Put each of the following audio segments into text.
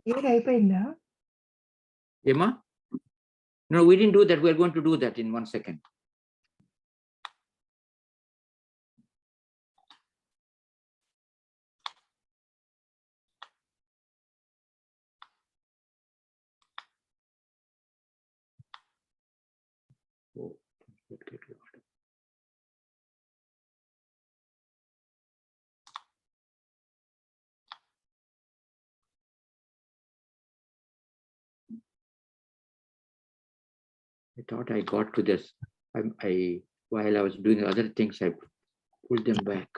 Emma? No, we didn't do that. We're going to do that in 1 second. Oh, I thought I got to this. While I was doing other things, I pulled them back.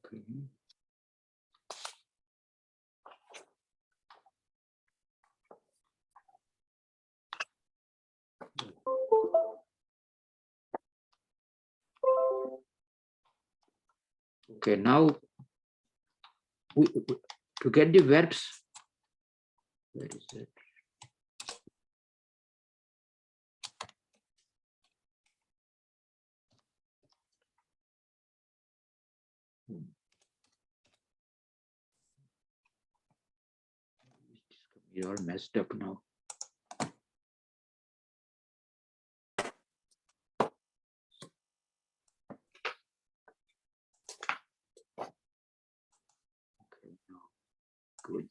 Okay. Okay, now to get the verbs, where is it? You're all messed up now. Okay, now good.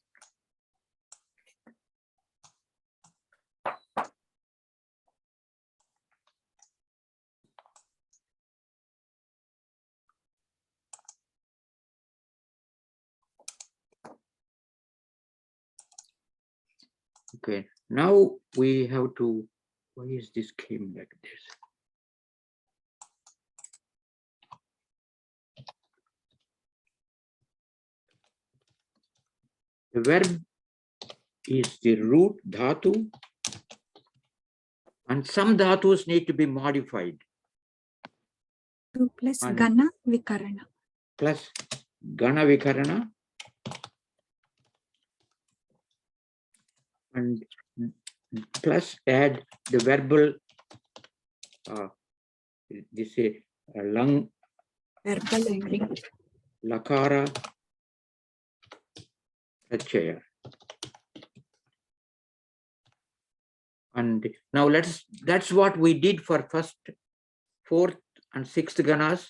Okay, now we have to, why is this came like this? The verb is the root dhatu, and some dhatus need to be modified. Plus Gana Vikarana. Plus Gana Vikarana. And plus add the verbal, this is lung, Verbal ending. lakara, prachaya. And now that's what we did for first, fourth and sixth ganas.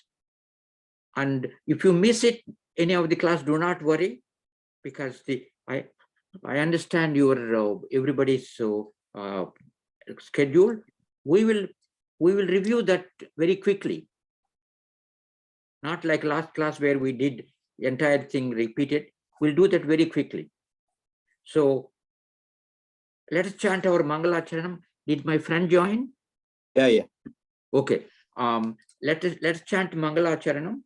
And if you miss it, any of the class, do not worry, because I understand your everybody's schedule. We will review that very quickly. Not like last class where we did the entire thing repeated. We'll do that very quickly. So let us chant our Mangalacharanam. Did my friend join? Yeah. Okay. Let's chant Mangalacharanam.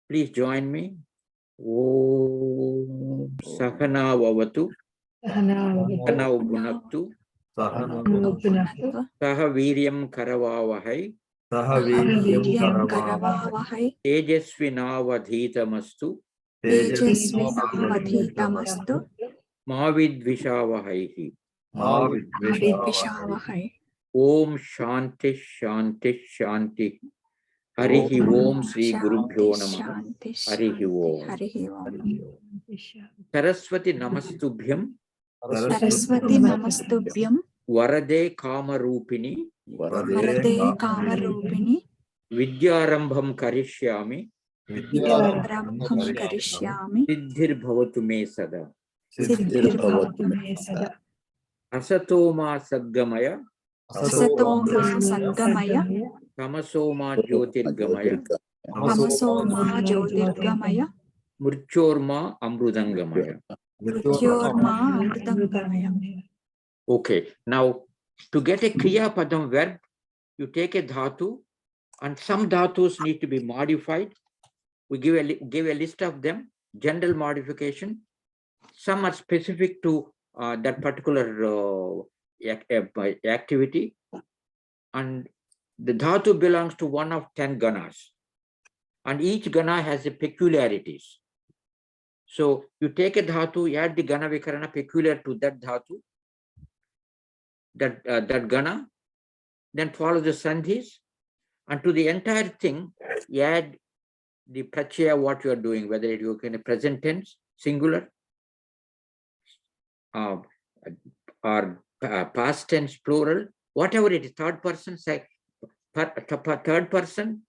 Please join me. Om Sahana Vavatu. Sahana Bhunaktu. Saha Viryam Karavavahai. Tejasvinavadhitamastu. Mavidvishavahaihi. Om Shanti Shanti Shanti. Harihi Om Sri Gurubhyo Namaha. Harihi Om. Saraswati Namastubhyam. Saraswati Namastubhyam. Varade Kamarupini. Varade Kamarupini. Vidyarambham Karishyami. Vidyarambham Karishyami. Siddhir Bhavatu Me Sada. Siddhir Bhavatu Me Sada. Asatoma Sadgamaya. Asatoma Sadgamaya. Tamasoma Jyotirgamaya. Tamasoma Jyotirgamaya. Murchorma Amrudangamaya. Murchorma Amrudangamaya. Okay, now to get a Kriya Padam verb, you take a dhatu, and some dhatus need to be modified. We give a list of them, general modification. Some are specific to that particular activity. And the dhatu belongs to one of 10 ganas. And each gana has a peculiarities. So you take a dhatu, add the gana vikarana peculiar to that dhatu, that gana, then follow the sandhis, and to the entire thing, you add the prachaya, what you are doing, whether it is in a present tense, singular, or past tense, plural, whatever it is, third person, third person,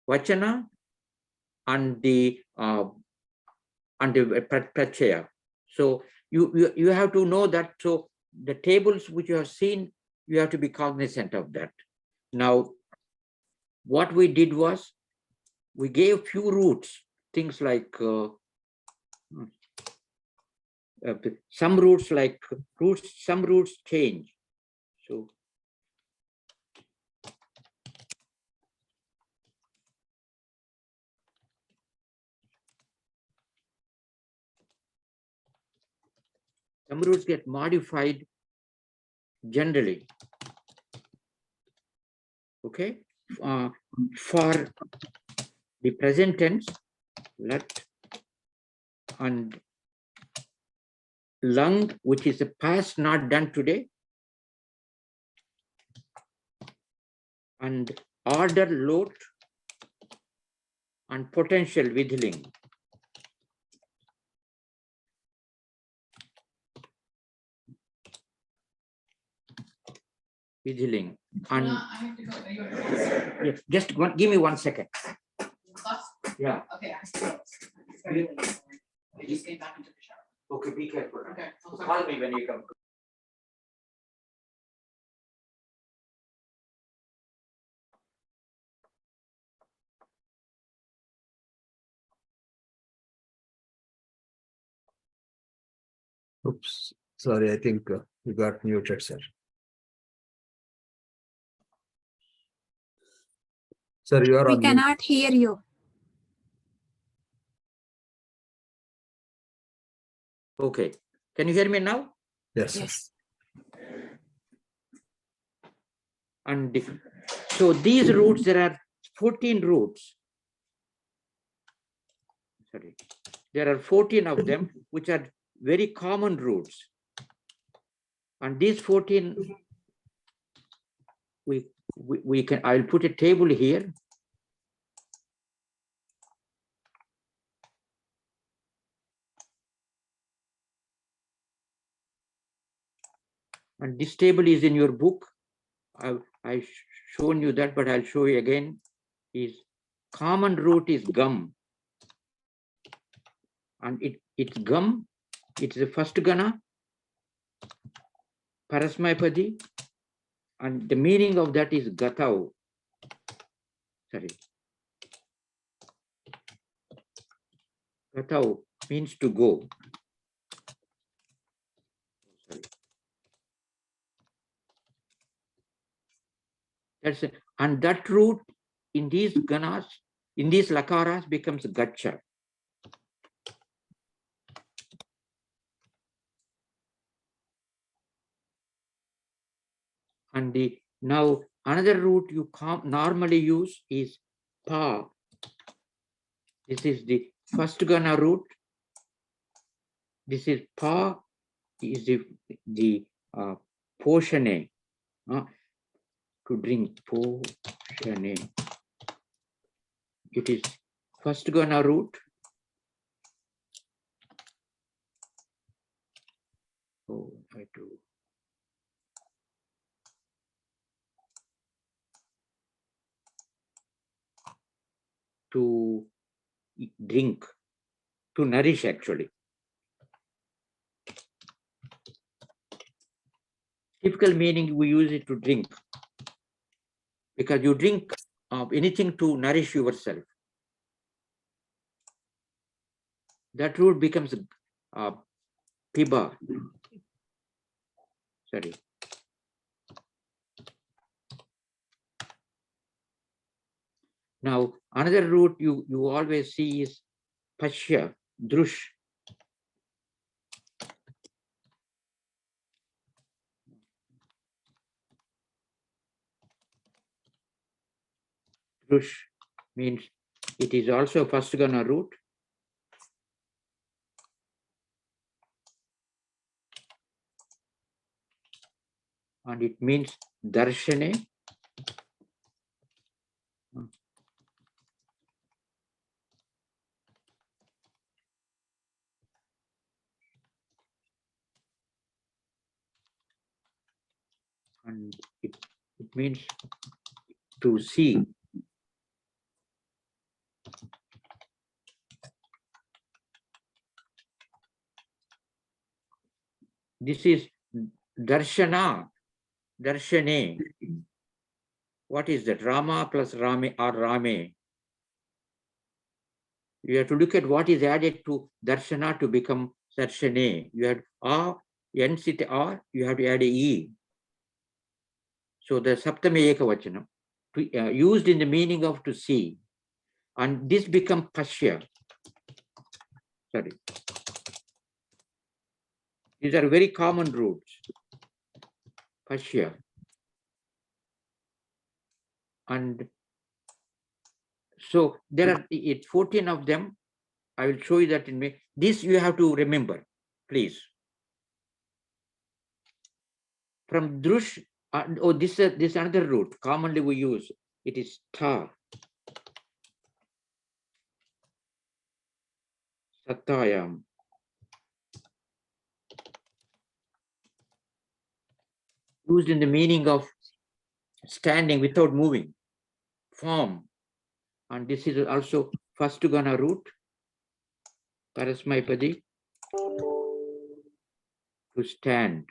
vachana, and the prachaya. So you have to know that. So the tables which you have seen, you have to be cognizant of that. Now, what we did was, we gave few roots, things like some roots like some roots change. So some roots get modified generally. Okay, for the present tense, let and lung, which is the past not done today, and order lot and potential withling. Withling. And yes, just give me 1 second. Yeah. Okay. I just came back into the shower. Okay, be careful. Okay. Call me when you come. Oops, sorry, I think you got muted, sir. Sir, you are We on mute. cannot hear you. Okay. Can you hear me now? Yes, sir. Yes. And so these roots, there are 14 roots. Sorry. There are 14 of them, which are very common roots. And these 14, we can, I'll put a table here. And this table is in your book. I've shown you that, but I'll show you again. Is common root is gum. And it's gum. It's the first gana, parasmaipadi, and the meaning of that is gatau. Sorry. Gatau means to go. Sorry. That's it. And that root in these ganas, in these lakaras, becomes gacha. And now another root you normally use is pa. This is the first gana root. This is pa, is the poshane, to drink, poshane. It is first gana root. Oh, I do. To drink, to nourish actually. Typical meaning, we use it to drink, because you drink anything to nourish yourself. That root becomes piba. Sorry. Now, another root you always see is pashya, drush. Drush means it is also first gana root. and it means darshane. And it means to see. This is darshana, darshane. What is that? Rama plus Rame or Rame. You have to look at what is added to darshana to become darshane. You have A, ends it R, you have to add a E. So the Saptami Ekavachanam, used in the meaning of to see. And this becomes Pashya. Sorry. These are very common roots. Pashya. And so there are 14 of them. I will show you that in me. This you have to remember, please. From drush, this another root commonly we use. It is ta. Satayam. Used in the meaning of standing without moving, form. And this is also first gana root. Parasmaipadi. To stand.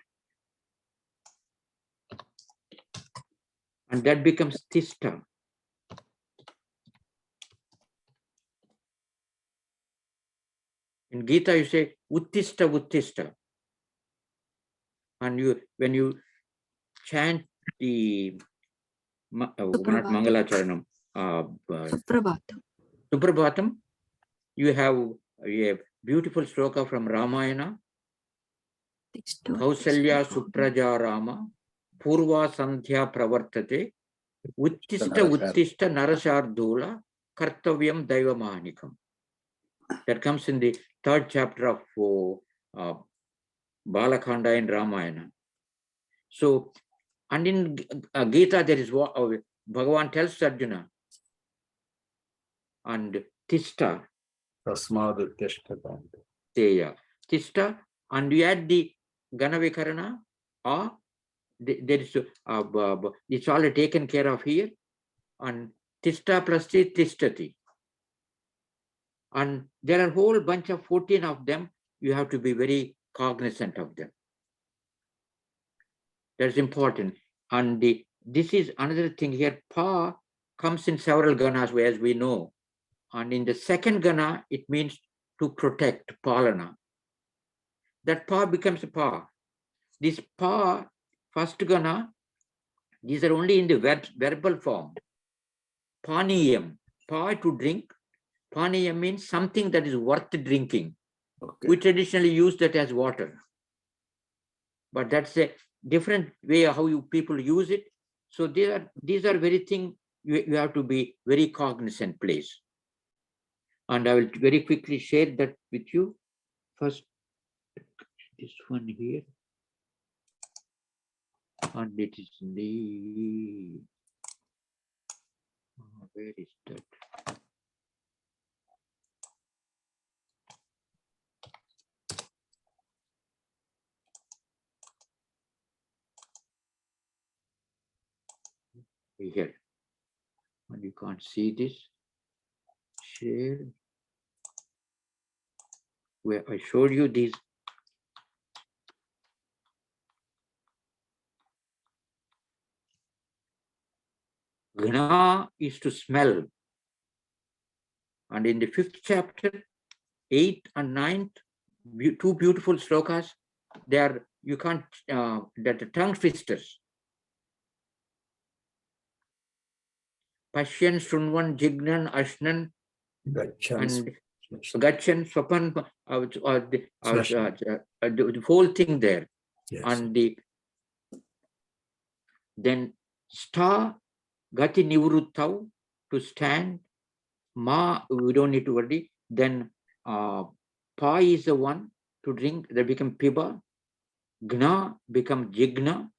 And that becomes tista. In Gita, you say uttista, uttista. And when you chant the not Mangala Charanam, Suprabhatam, you have a beautiful sloka from Ramayana. Kausalya Supraja Rama, Purva Sandhya Pravartate, Uttista Uttista Narashardula, Kartavyam Daiva Mahanikam. That comes in the 3rd chapter of Balakanda in Ramayana. So, and in Gita, there is what Bhagavan tells Arjuna, and Tista. Tasmad Tishta. Tista, and you add the Ganavikarana, or there is it's all taken care of here, and Tista plus Tistati. And there are a whole bunch of 14 of them. You have to be very cognizant of them. That's important. And this is another thing here. Pa comes in several ganas, as we know. And in the 2nd gana, it means to protect, palana. That pa becomes a pa. This pa, first gana, these are only in the verbal form. Paniyam, pa to drink. Paniyam means something that is worth drinking. Okay. We traditionally use that as water. But that's a different way of how people use it. So these are very things you have to be very cognizant, please. And I will very quickly share that with you. First, this one here. And it is the, where is that? Here. And you can't see this. Share. Where I showed you these. Gna is to smell. And in the 5th chapter, 8th and 9th, 2 beautiful slokas. They are, you can't, that the tongue twisters. Pashyan, Shunwan, Jignan, Ashnan, and Gachan, Swapan, the whole thing there. Yes. And then sta, Gati Nivruttau, to stand. Ma, we don't need to worry. Then pa is the one to drink, that become piba. Gna become jigna.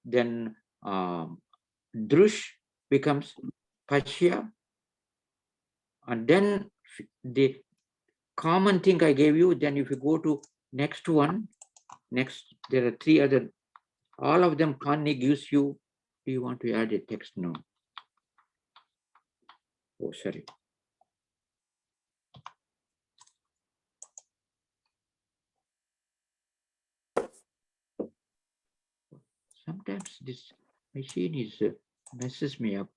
then drush becomes pashya, and then the common thing I gave you. Then if you go to next one, next there are three other. All of them Pani gives you. Do you want to add a text? No. Oh, sorry. Sometimes this machine is messes me up.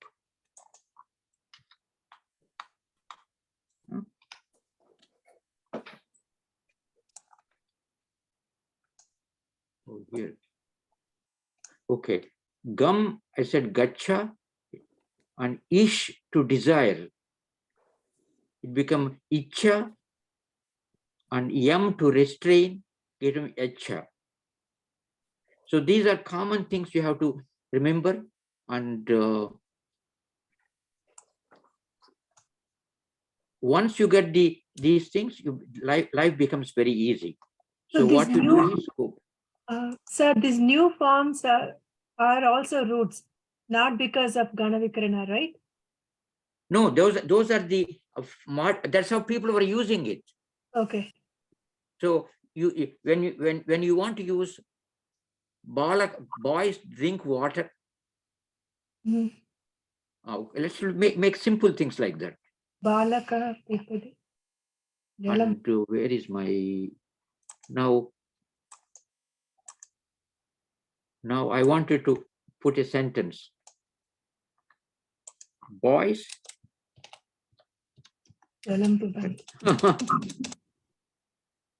Huh? Oh, here. Okay. Gum, I said gacha, and ish to desire. It become icha, and yam to restrain, get them echa. So these are common things you have to remember, and once you get these things, life becomes very easy. So what you do is go. Sir, these new forms are also roots, not because of Ganavikarana, right? No, those are the that's how people were using it. Okay. So when you want to use boys drink water, let's make simple things like that. Balaka Pipadi. And where is my now I wanted to put a sentence. Boys. Can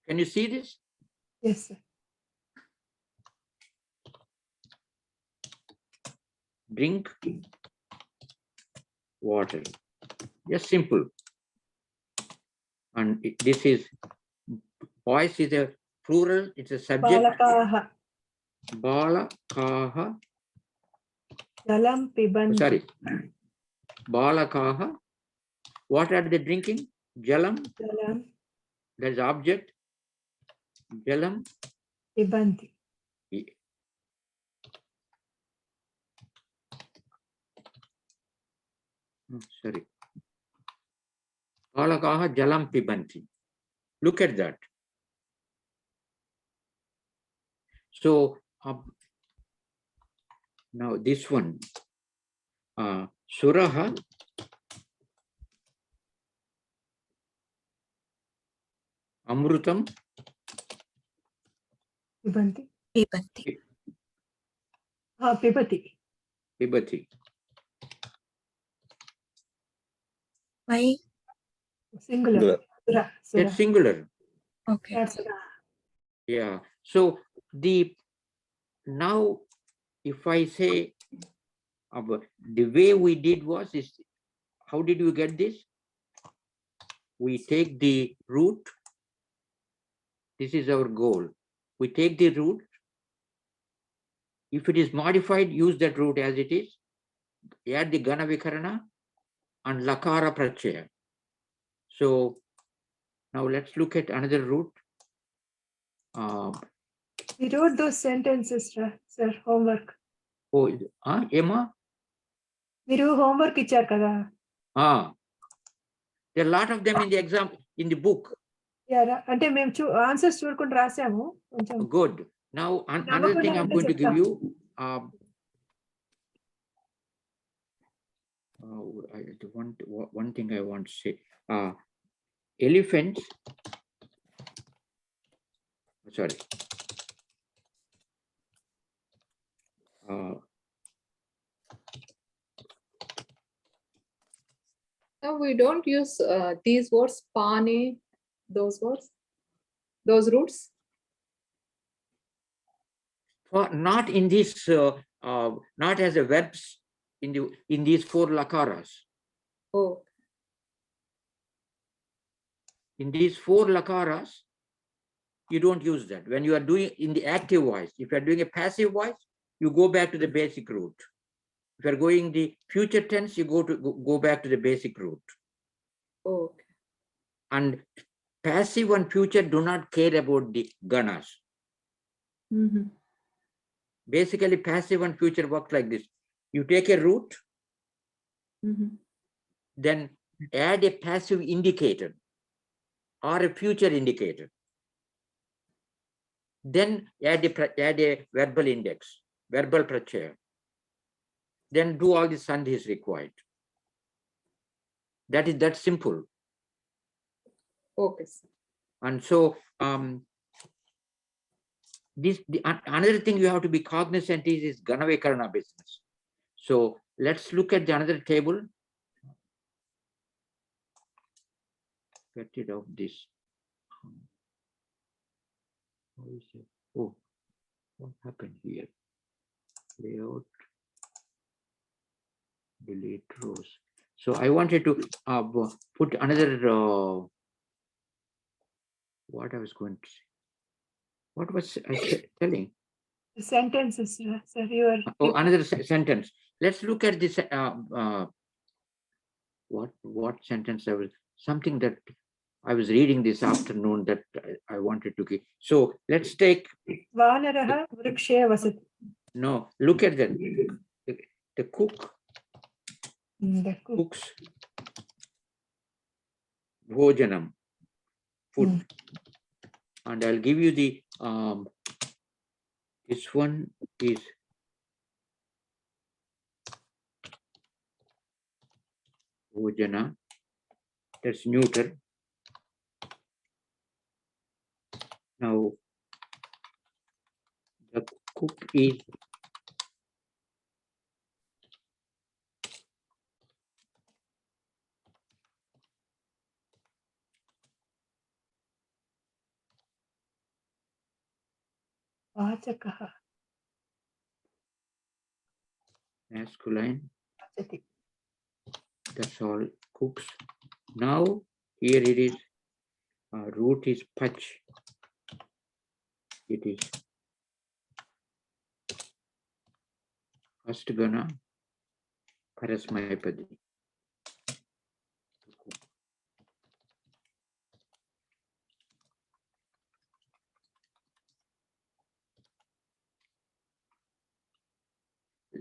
you see this? Yes, sir. Drink water. Just simple. And this is boys is a plural, it's a subject. Balakaha. Balakaha. Jalam Pibanti. Sorry. Balakaha. What are they drinking? Jalam. Jalam That is object. Jalam. Pibanti. Sorry. Balakaha jalam pibanti. Look at that. So now this one. Suraha. Amrutam. Pibanti. Pibanti. Pibati. Pibati. Why? Singular. Sura. It's singular. Okay. That's Yeah. So now if I say the way we did was is how did we get this? We take the root. This is our goal. We take the root. If it is modified, use that root as it is. Add the Gana Vikarana and Lakara Prachaya. So now let's look at another root. We wrote those sentences, sir, homework. Oh, Emma? Miru homework ichar kada. There are a lot of them in the exam, in the book. Yeah, ante mem answers చూడకుండా రాసాము. Good. Now another thing I'm going to give you. One thing I want to say. Elephants. Sorry. No, we don't use these words, pani, those words, those roots. Not in this, not as a verbs in these four lakaras. Oh. In these four lakaras, you don't use that. When you are doing in the active voice, if you are doing a passive voice, you go back to the basic root. If you are going the future tense, you go back to the basic root. Okay. And passive and future do not care about the ganas. Basically, passive and future work like this. You take a root, then add a passive indicator or a future indicator. Then add a verbal index, verbal prachaya. Then do all the sandhis required. That is that simple. Okay, sir. And so another thing you have to be cognizant is Ganavikarana business. So let's look at the another table. Get rid of this. How is it? Oh, what happened here? Layout, delete rows. So I wanted to put another, what I was going to say. What was I telling? The sentences, sir, you are. Oh, another sentence. Let's look at this. What sentence I was, something that I was reading this afternoon that I wanted to give. So let's take. Vanaraha vrikshe vasati. No, look at the cook. The cook. Cooks bhojanam, food. And I'll give you the this one is bhojana, that's neuter. Now the cook is Vachakaha. masculine. Vasati. That's all. Cooks. Now here it is. Root is pach. It is first gana parasmayapadi.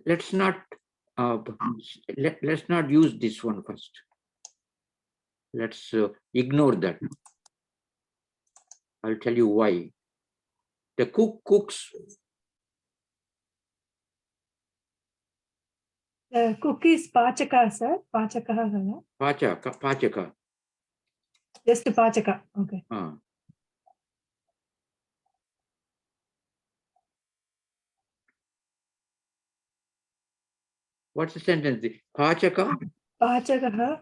Let's not let's not use this one first. Let's ignore that. I'll tell you why. The cook cooks. The cook is pachaka, sir. Pachakaha. Pachaka. Just pachaka. Okay. What's the sentence? Pachaka. Pachakaha.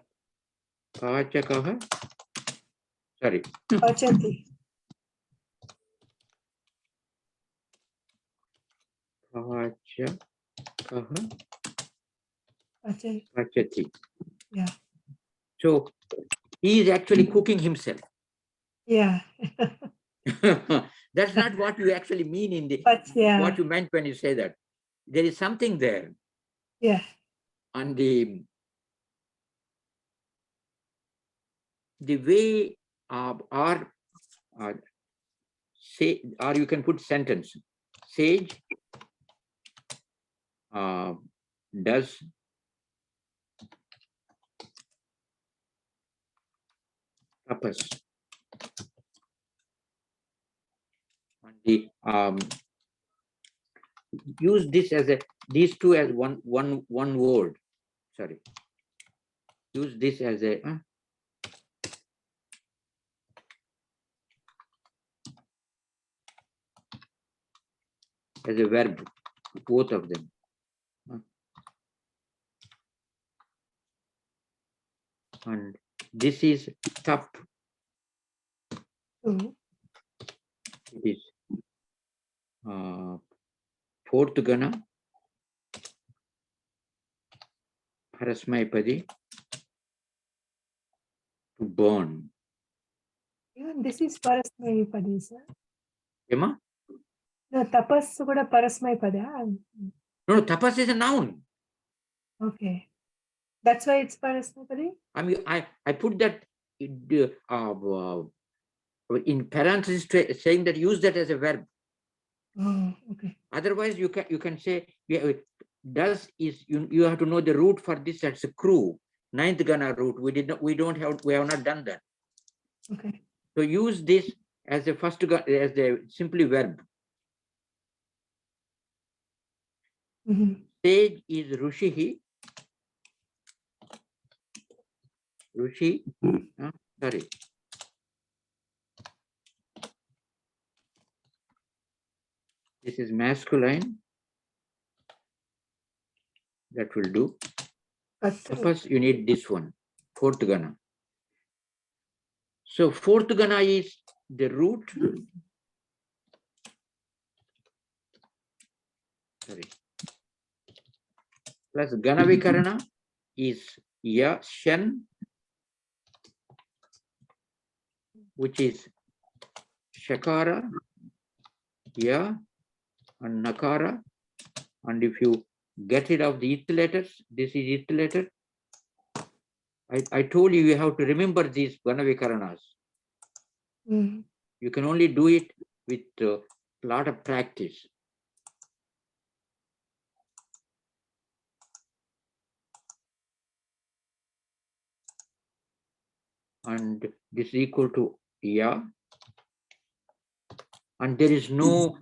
Pachakaha. Sorry. Pachati. Pachakaha. Pachati. Pachati. Yeah. So he is actually cooking himself. Yeah. That's not what you actually mean in the But yeah. what you meant when you say that. There is something there. Yeah. And the way say, or you can put sentence. Sage does tapas. And the use this as these two as one word. Sorry. Use this as a verb, both of them. And this is tap. It is fourth gana. Parasmayapadi. To burn. Even this is parasmayapadi, sir. Emma? No, tapas kuda parasmayapadi. No, tapas is a noun. Okay. That's why it's parasmayapadi? I mean, I put that in parentheses saying that use that as a verb. Oh, okay. Otherwise, you can say, yeah, does is you have to know the root for this. That's a crew. Ninth gana root. We have not done that. Okay. So use this as the first as the simply verb. Sage is Rushihi. Rushi. Sorry. This is masculine. That will do. Suppose you need this one, fourth gana. So fourth gana is the root. Sorry. Plus gana vikarana is ya, shen, which is shakara, ya, and nakara. And if you get rid of the it letters, this is it letter. I told you have to remember these gana vikaranas. You can only do it with a lot of practice. And this is equal to ya. And there is no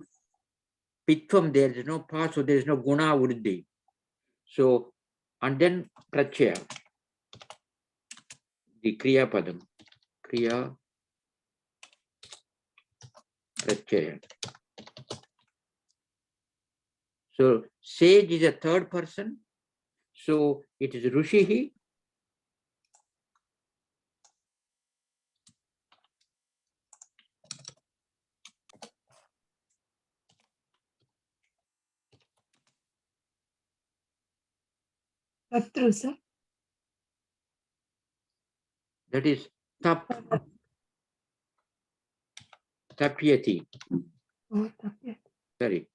pitvam, there is no pa, so there is no guna vriddhi. So, and then prachaya, the kriya padam, kriya prachaya. So sage is a third person. So it is Rushihi. Tatru, sir. That is tap, tapyati. Oh, Tapya. Sorry.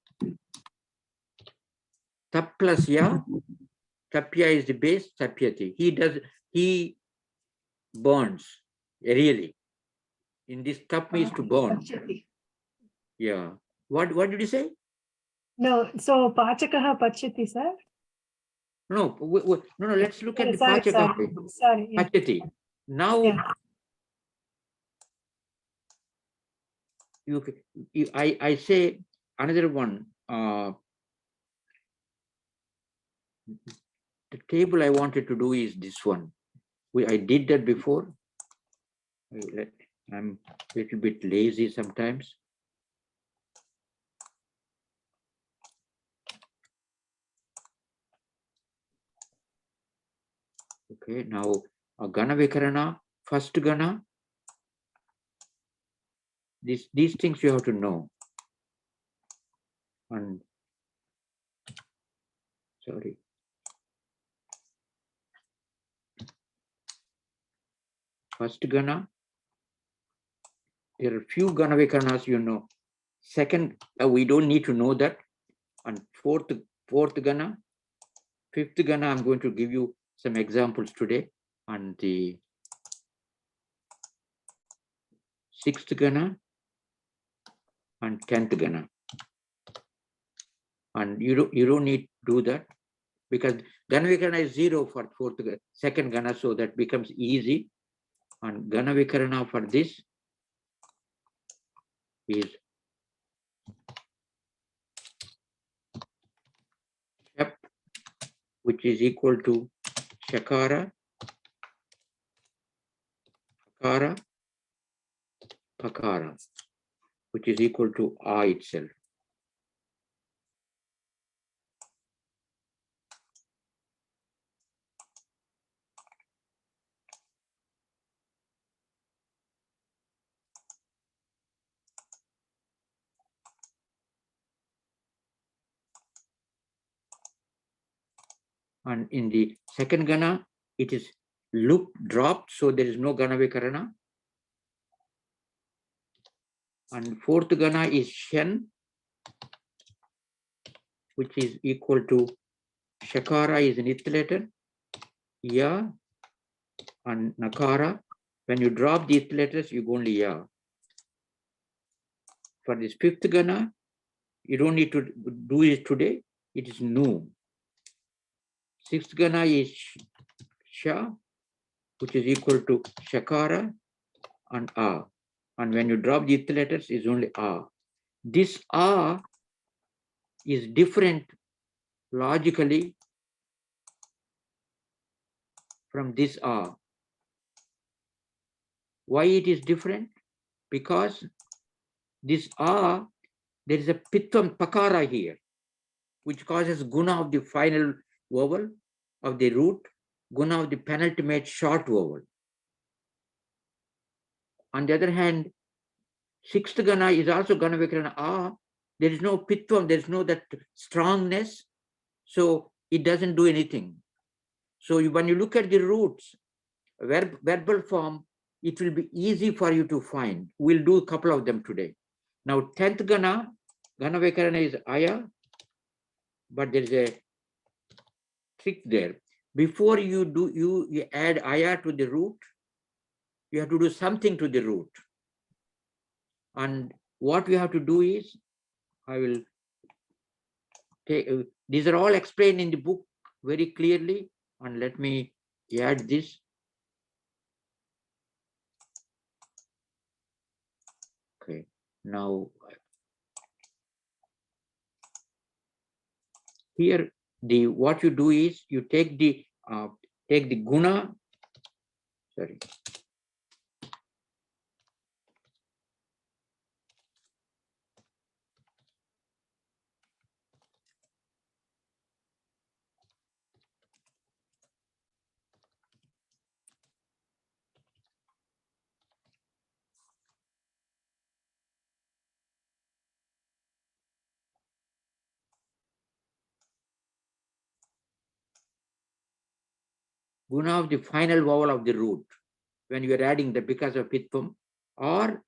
Tap plus ya. Tapya is the base, tapyati. He burns, really. In this tap means to burn. Pachati. Yeah. What did you say? No, so Pachakaha Pachati, sir. No, no, let's look at the Sorry, pachaka. sorry. Yeah. Pachati. Now, Yeah. I say another one. The table I wanted to do is this one. I did that before. I'm a little bit lazy sometimes. Okay, now gana vikarana, first gana. These things you have to know. And sorry. First gana. There are few gana vikaranas, you know. Second, we don't need to know that. And fourth gana, fifth gana, I'm going to give you some examples today. And the sixth gana and 10th gana. And you don't need to do that because gana vikarana is 0 for second gana, so that becomes easy. And gana vikarana for this is shap, which is equal to shakara, akara, pakara, which is equal to a itself. And in the second gana, it is loop dropped, so there is no gana vikarana. And fourth gana is shen, which is equal to shakara is an it letter, ya, and nakara. When you drop the it letters, you go only ya. For this fifth gana, You don't need to do it today. It is nu. Sixth gana is sha, which is equal to shakara and a. And when you drop the ith letters, it's only a. This a is different logically from this a. Why it is different? Because this a, there is a pittam pakara here, which causes guna of the final vowel of the root, guna of the penultimate short vowel. On the other hand, sixth gana is also gana vikarana a. There is no pitvam, there is no that strongness, so it doesn't do anything. So when you look at the roots, verbal form, it will be easy for you to find. We'll do a couple of them today. Now, 10th gana vikarana is aya, but there is a trick there. Before you do, you add aya to the root, you have to do something to the root. And what we have to do is, I will take, these are all explained in the book very clearly, and let me add this. Okay, now here what you do is you take the guna, sorry. Guna of the final vowel of the root when you are adding the because of pitvam, or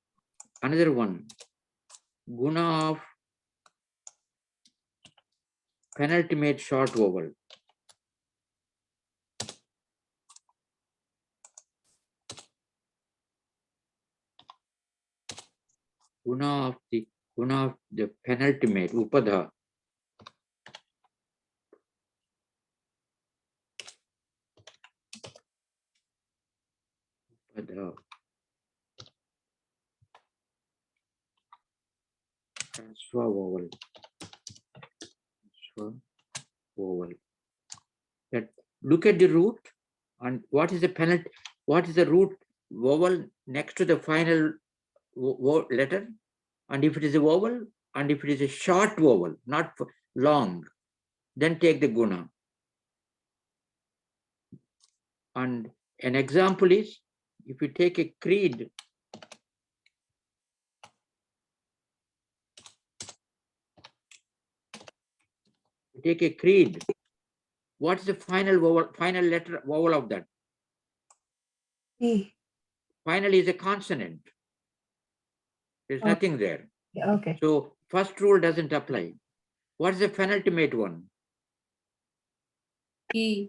another one, guna of penultimate short vowel. Guna of the penultimate upadha. Upadha. Transfer vowel. Transfer vowel. That look at the root and what is the penalty? What is the root vowel next to the final letter? And if it is a vowel, and if it is a short vowel, not long, then take the guna. And an example is, if you take a creed, what is the final vowel, final letter vowel of that? E. Final is a consonant. There's nothing there. Yeah, okay. So first rule doesn't apply. What is the penultimate one? E.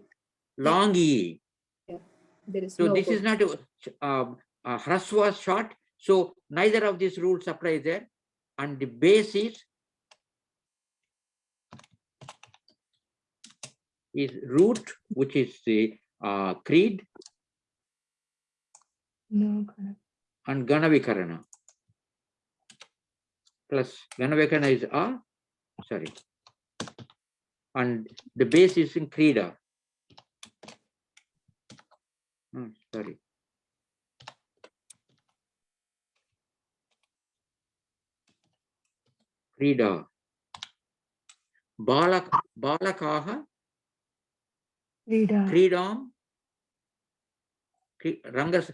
Long E. There is So no this is not a hraswa short. So neither of these rules apply there. And the base is root, which is the creed, No. and ganavikarana. Plus ganavikarana is a, sorry. And the base is in krida. Sorry. Krida. Balakaha. Rida. Kridam. Rangas.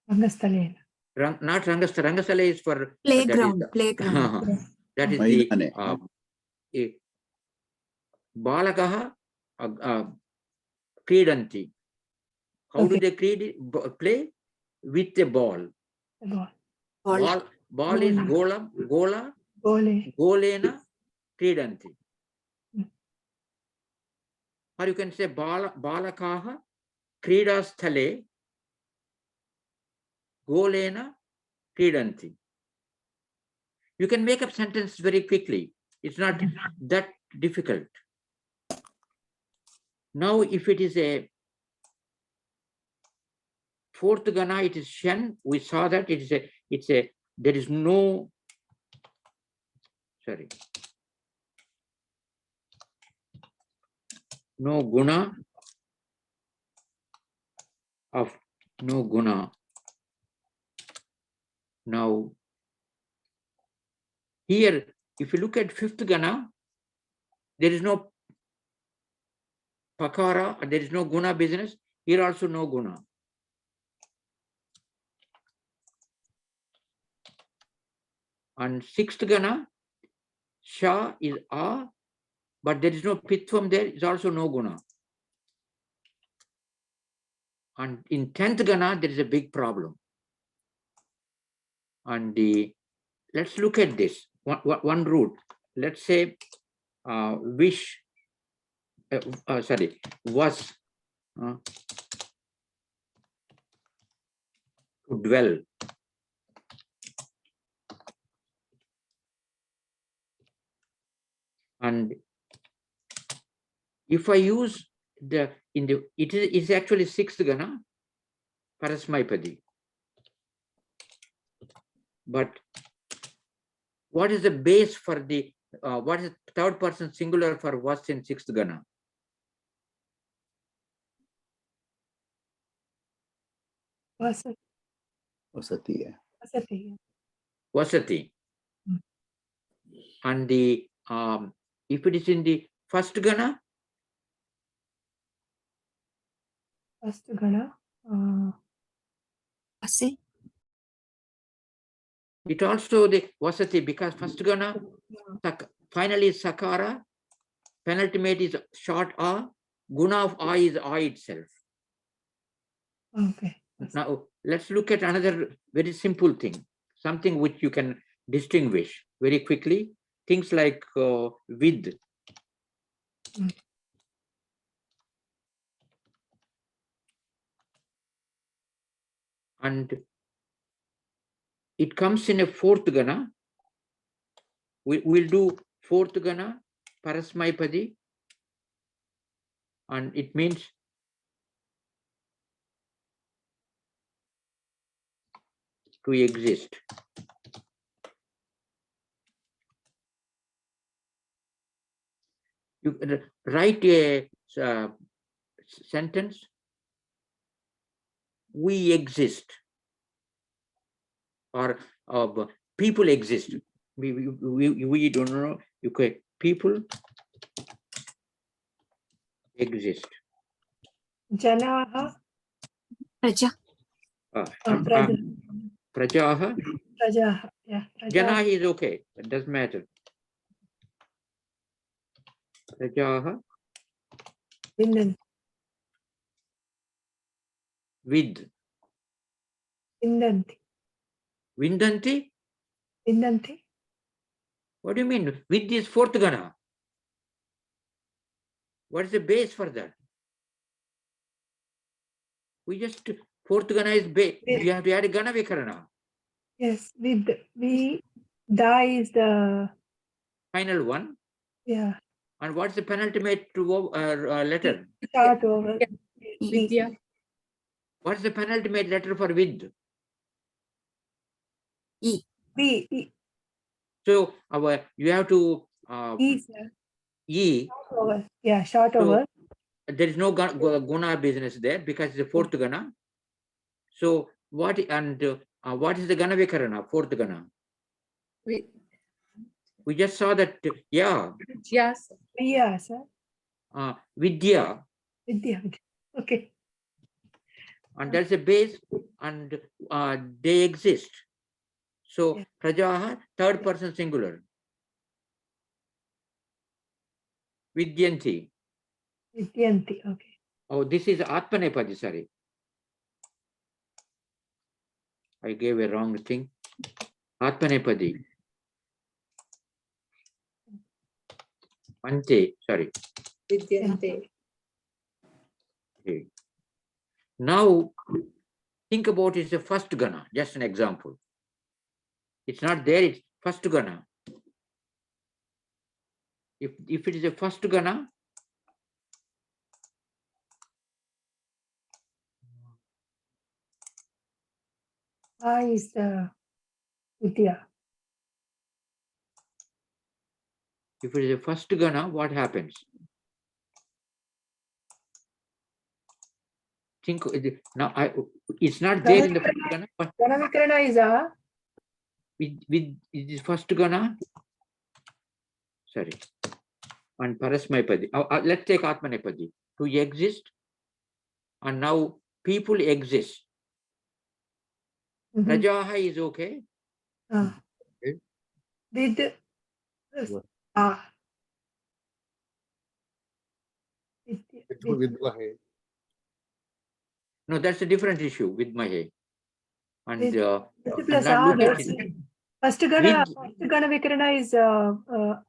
Rangastalena. Not Rangastha. Rangasala is for Playground. That is, Playground. that is the Balakaha Kridanti. How do they play? With a ball. The ball. Ball is gola, Gole. golena, kridanti. Hmm. Or you can say balakaha, kridasthale, golena, kridanti. You can make up sentence very quickly. It's not that difficult. Now, if it is a fourth gana, it is shen. We saw that there is no, sorry, no guna of no guna. Now, here, if you look at fifth gana, there is no pakara, there is no guna business. Here also no guna. And sixth gana, sha is a, but there is no pitvam there, it's also no guna. And in 10th gana, there is a big problem. And let's look at this. One root. Let's say wish, was to dwell. And if I use it is actually sixth gana, parasmaipadi. But what is the base for the what is third person singular for was in sixth gana? Vasati. Vasati. Vasati. Vasati. Hmm. And the if it is in the first gana, First gana. Ase. it also the vasati, because first gana finally sakara, penultimate is short a, guna of a is a itself. Okay. Now let's look at another very simple thing, something which you can distinguish very quickly. Things like with. Mm. And it comes in a fourth gana. We'll do fourth gana, parasmaipadi, and it means to exist. You write a sentence, we exist, or people exist. We don't know. Okay, people exist. Janaha. Praja. Praja. Prajaha. Prajaha. Yeah. Jana is okay. It doesn't matter. Prajaha. Vindanti. With. Vindanti. Vindanti? Vindanti. What do you mean? With is fourth gana. What is the base for that? We just, fourth gana is base. You have to add a gana vikarana. Yes. With we da is the Final one. yeah. And what's the penultimate letter? Start over. Vidya. What's the penultimate letter for with? E. B. So you have to E. Sir. E. Short over. Yeah. Short So over. there is no guna business there because it's the fourth gana. So what is the gana vikarana? Fourth gana. We just saw that. Yeah. Yes. Yeah, sir. Vidya. Vidya. Okay. And there's a base, and they exist. So Yeah. prajaha, third person singular. Vidyanti. Vidyanti. Okay. Oh, this is atmanepadi, sorry. I gave a wrong thing. Atmanepadi. Ante, sorry. Vidyante. Okay. Now, think about it's the first gana, just an example. It's not there, it's first gana. If it is a first gana, I is the Vidya. if it is a first gana, what happens? Think now. It's not there in the first gana, but Ganavikarana is a with it is first gana. Sorry, and parasmaipadi. Let's take atmanepadi. To exist, and now people exist. mhm. Rajaha is okay. Okay. Did What? Vidya. Vidvahe. No, that's a different issue with Mahe. And With plus now R, look at right? it. First Gana Vikarana is R,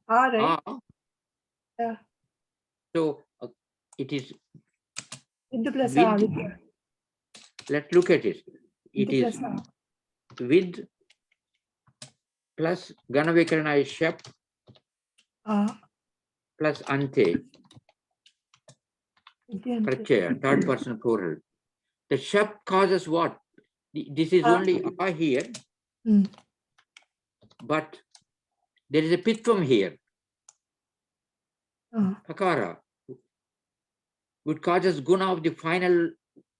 right? Yeah. So it is Vidya plus R. with. Let's look at it. It Vidya is plus R. with plus Ganavikarana is Shep plus Ante, Vidya. Prachaya, third person plural. The Shep causes what? This is only A here, but there is a Pitvam here, Kakara, which causes guna of the final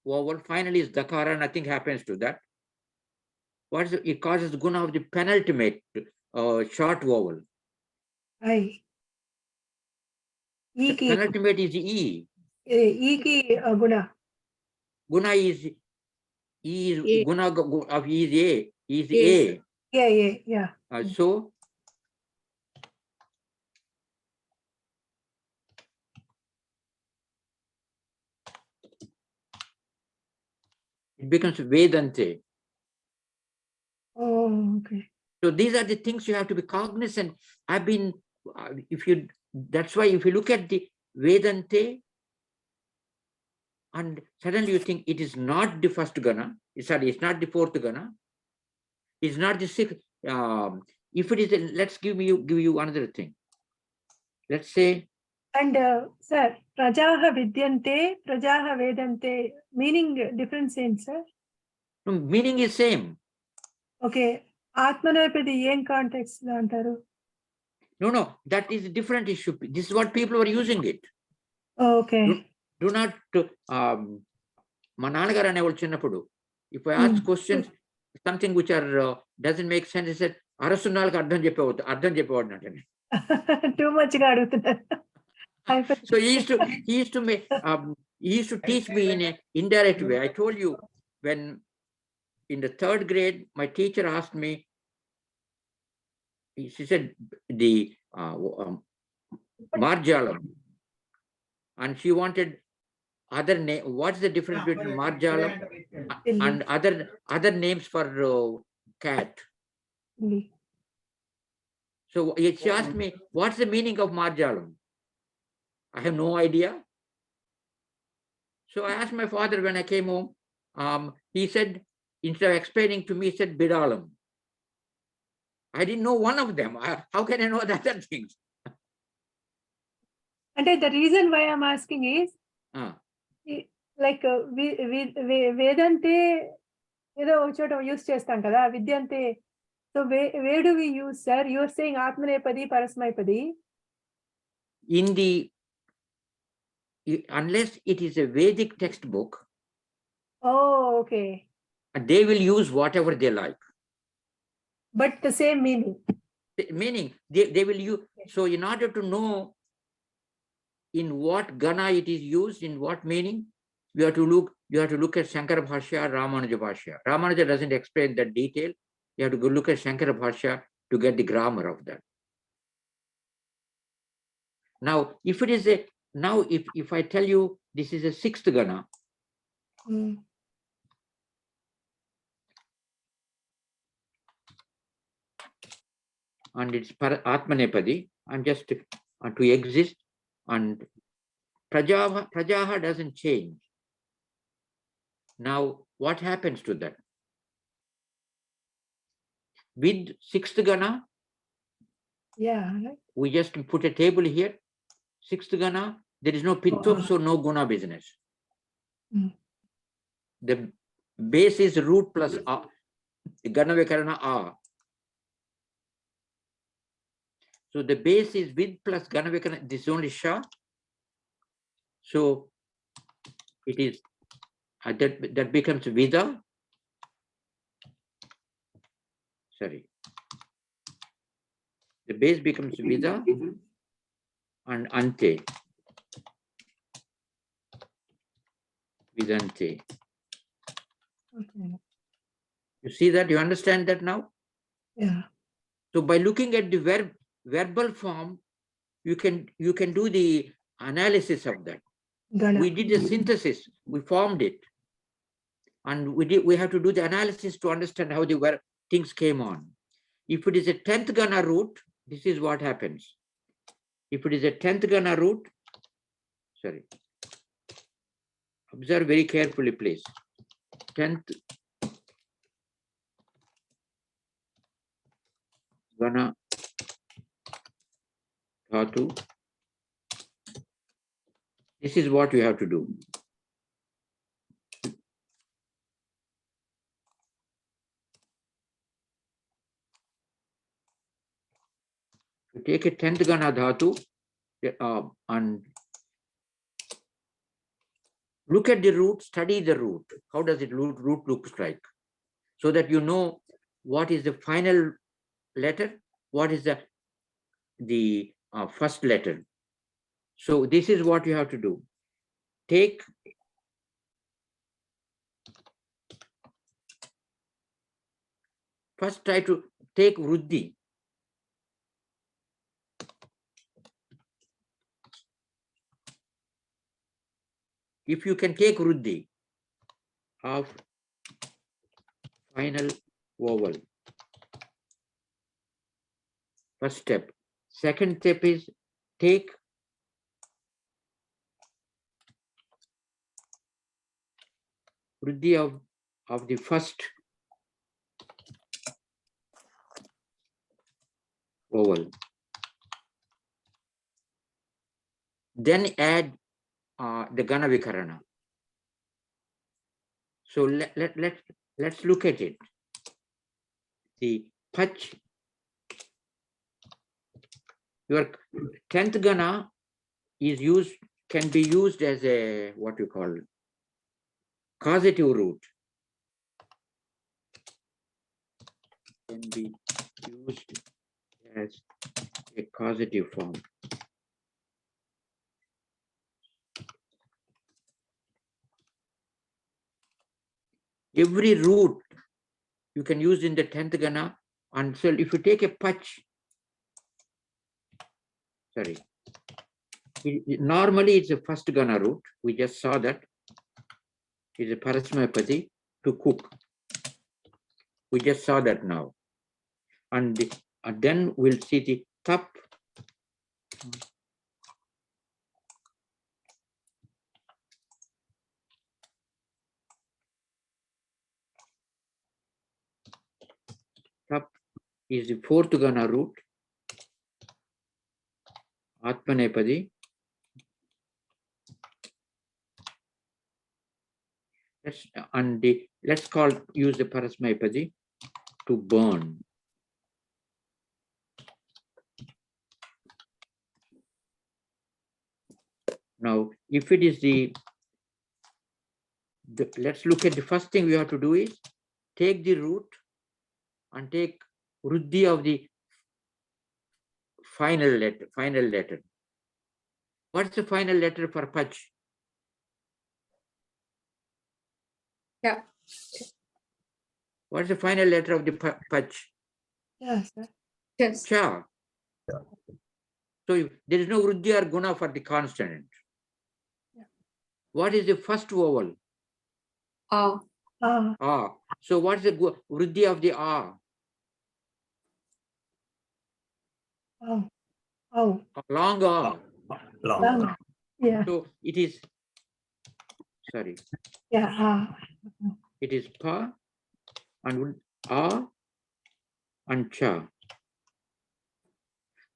vowel. Finally is Dakara, nothing happens to that. What is it? It causes guna of the penultimate short vowel. I. E ki Penultimate is E. Guna. Guna is E is A. guna of E is A. Is Yes. A. Yeah. So it becomes Vedante. Oh, okay. So these are the things you have to be cognizant. I've been, that's why if you look at the Vedante, and suddenly you think it is not the first gana, it's not the fourth gana, it's not the sixth. If it is, let's give you another thing. Let's say, And sir, Prajaha Vidyante, Prajaha Vedante, meaning different sense, sir. no, meaning is same. Okay. Atmanepadi yen context antaru. No, that is a different issue. This is what people are using it. Oh, okay. Do not, Mananagara never chinnappudu. If I ask questions, something which are doesn't make sense, he said, Arasunalku ardham cheppavadu antane. Too much ga adugutunnaru. So he used to teach me in an indirect way. I told you, when in the third grade, my teacher asked me, she said the Marjalam, and she wanted other name. What's the difference between Marjalam and other names for cat? So she asked me, what's the meaning of Marjalam? I have no idea. So I asked my father when I came home. He said, instead of explaining to me, he said Bidalam. I didn't know one of them. How can I know the other things? And the reason why I'm asking is, like Vedante, use chestam kada, Vidyante. So where do we use, sir? You're saying Atmanepadi, Parasmaipadi. Unless it is a Vedic textbook, Oh, okay. they will use whatever they like. But the same meaning. Meaning, they will use. So in order to know in what gana it is used, in what meaning, you have to look at Shankara Bhashya, Ramanuja Bhashya. Ramanuja doesn't explain that detail. You have to go look at Shankara Bhashya to get the grammar of that. Now, if it is if I tell you this is a sixth gana, and it's Atmanepadi, and just to exist, and Prajaha doesn't change. Now, what happens to that? With sixth gana, Yeah. Right. We just put a table here, sixth gana, there is no pitvam, so no guna business. Mm. The base is root plus a, gana vikarana a. So the base is with plus gana vikarana, this is only sha. So it is that becomes vida. Sorry. The base becomes vida and ante. Vidante. Okay. You see that? You understand that now? Yeah. So by looking at the verbal form, you can do the analysis of that. Gana. We did a synthesis, we formed it, and we have to do the analysis to understand how the things came on. If it is a 10th gana root, this is what happens. If it is a 10th gana root, sorry, observe very carefully, please. 10th gana dhatu. This is what you have to do. You take a 10th gana dhatu and look at the root, study the root. How does it root looks like? So that you know what is the final letter, what is the first letter. So this is what you have to do. Take first try to take Ruddhi. If you can take Ruddhi of final vowel. First step. Second step is take Ruddhi of the first vowel. Then add the Gana Vikarana. So let's look at it. The Pach, your 10th Gana is used, can be used as a, what you call, causative root. Can be used as a causative form. Every root you can use in the 10th Gana, and so if you take a Pach, sorry, normally it's a first Gana root, we just saw that, is a Parasmayapati to cook. We just saw that now. And then we'll see the Tap. Tap is the fourth Gana root. Atmanepadi. Let's use the Parasmayapadi to burn. Now, if it is let's look at the first thing we have to do is take the root and take Ruddhi of the final letter. What's the final letter for Pach? Yeah. What's the final letter of the Pach? Yes. Sir. Yes. Cha. So there is no Ruddhi or Guna for the consonant. Yeah. What is the first vowel? Ah. Ah. So what's the Ruddhi of the ah? Oh. Long ah. Long. Yeah. So it is, sorry. Yeah. It is pa and ah and cha.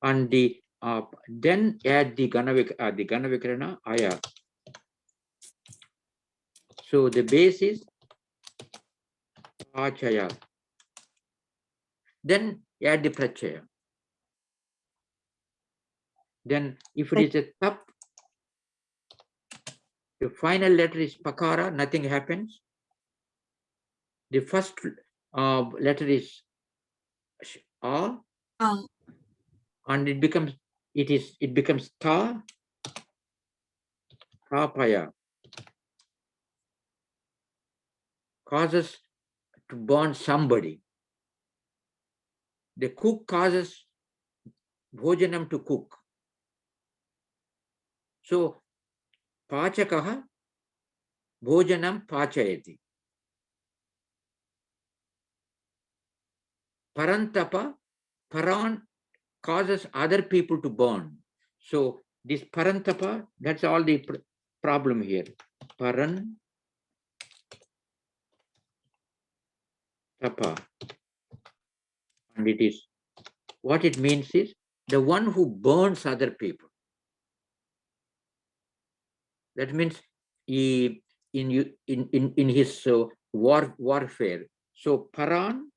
and the then add the Ganavikarana aya. So the base is Achaya. Then add the Prachaya. Then if it is a Tap, the final letter is Pakara, nothing happens. The first letter is A, and it becomes Ta, Tapaya. Causes to burn somebody. The cook causes bhojanam to cook. So Pachakaha bhojanam pachayati. Parantapa, Paran causes other people to burn. So this Parantapa, that's all the problem here. Paran Tapa. And it is, what it means is the one who burns other people. That means he in his warfare. So Paran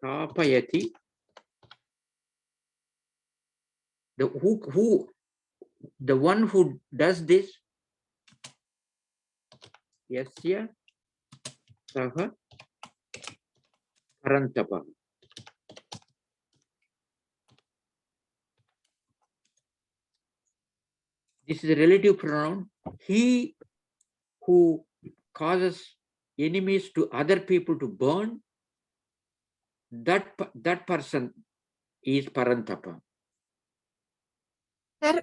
Tapayati, the one who does this, Yasya Saha Parantapa. This is a relative pronoun. He who causes enemies to other people to burn, that person is Parantapa. Sir,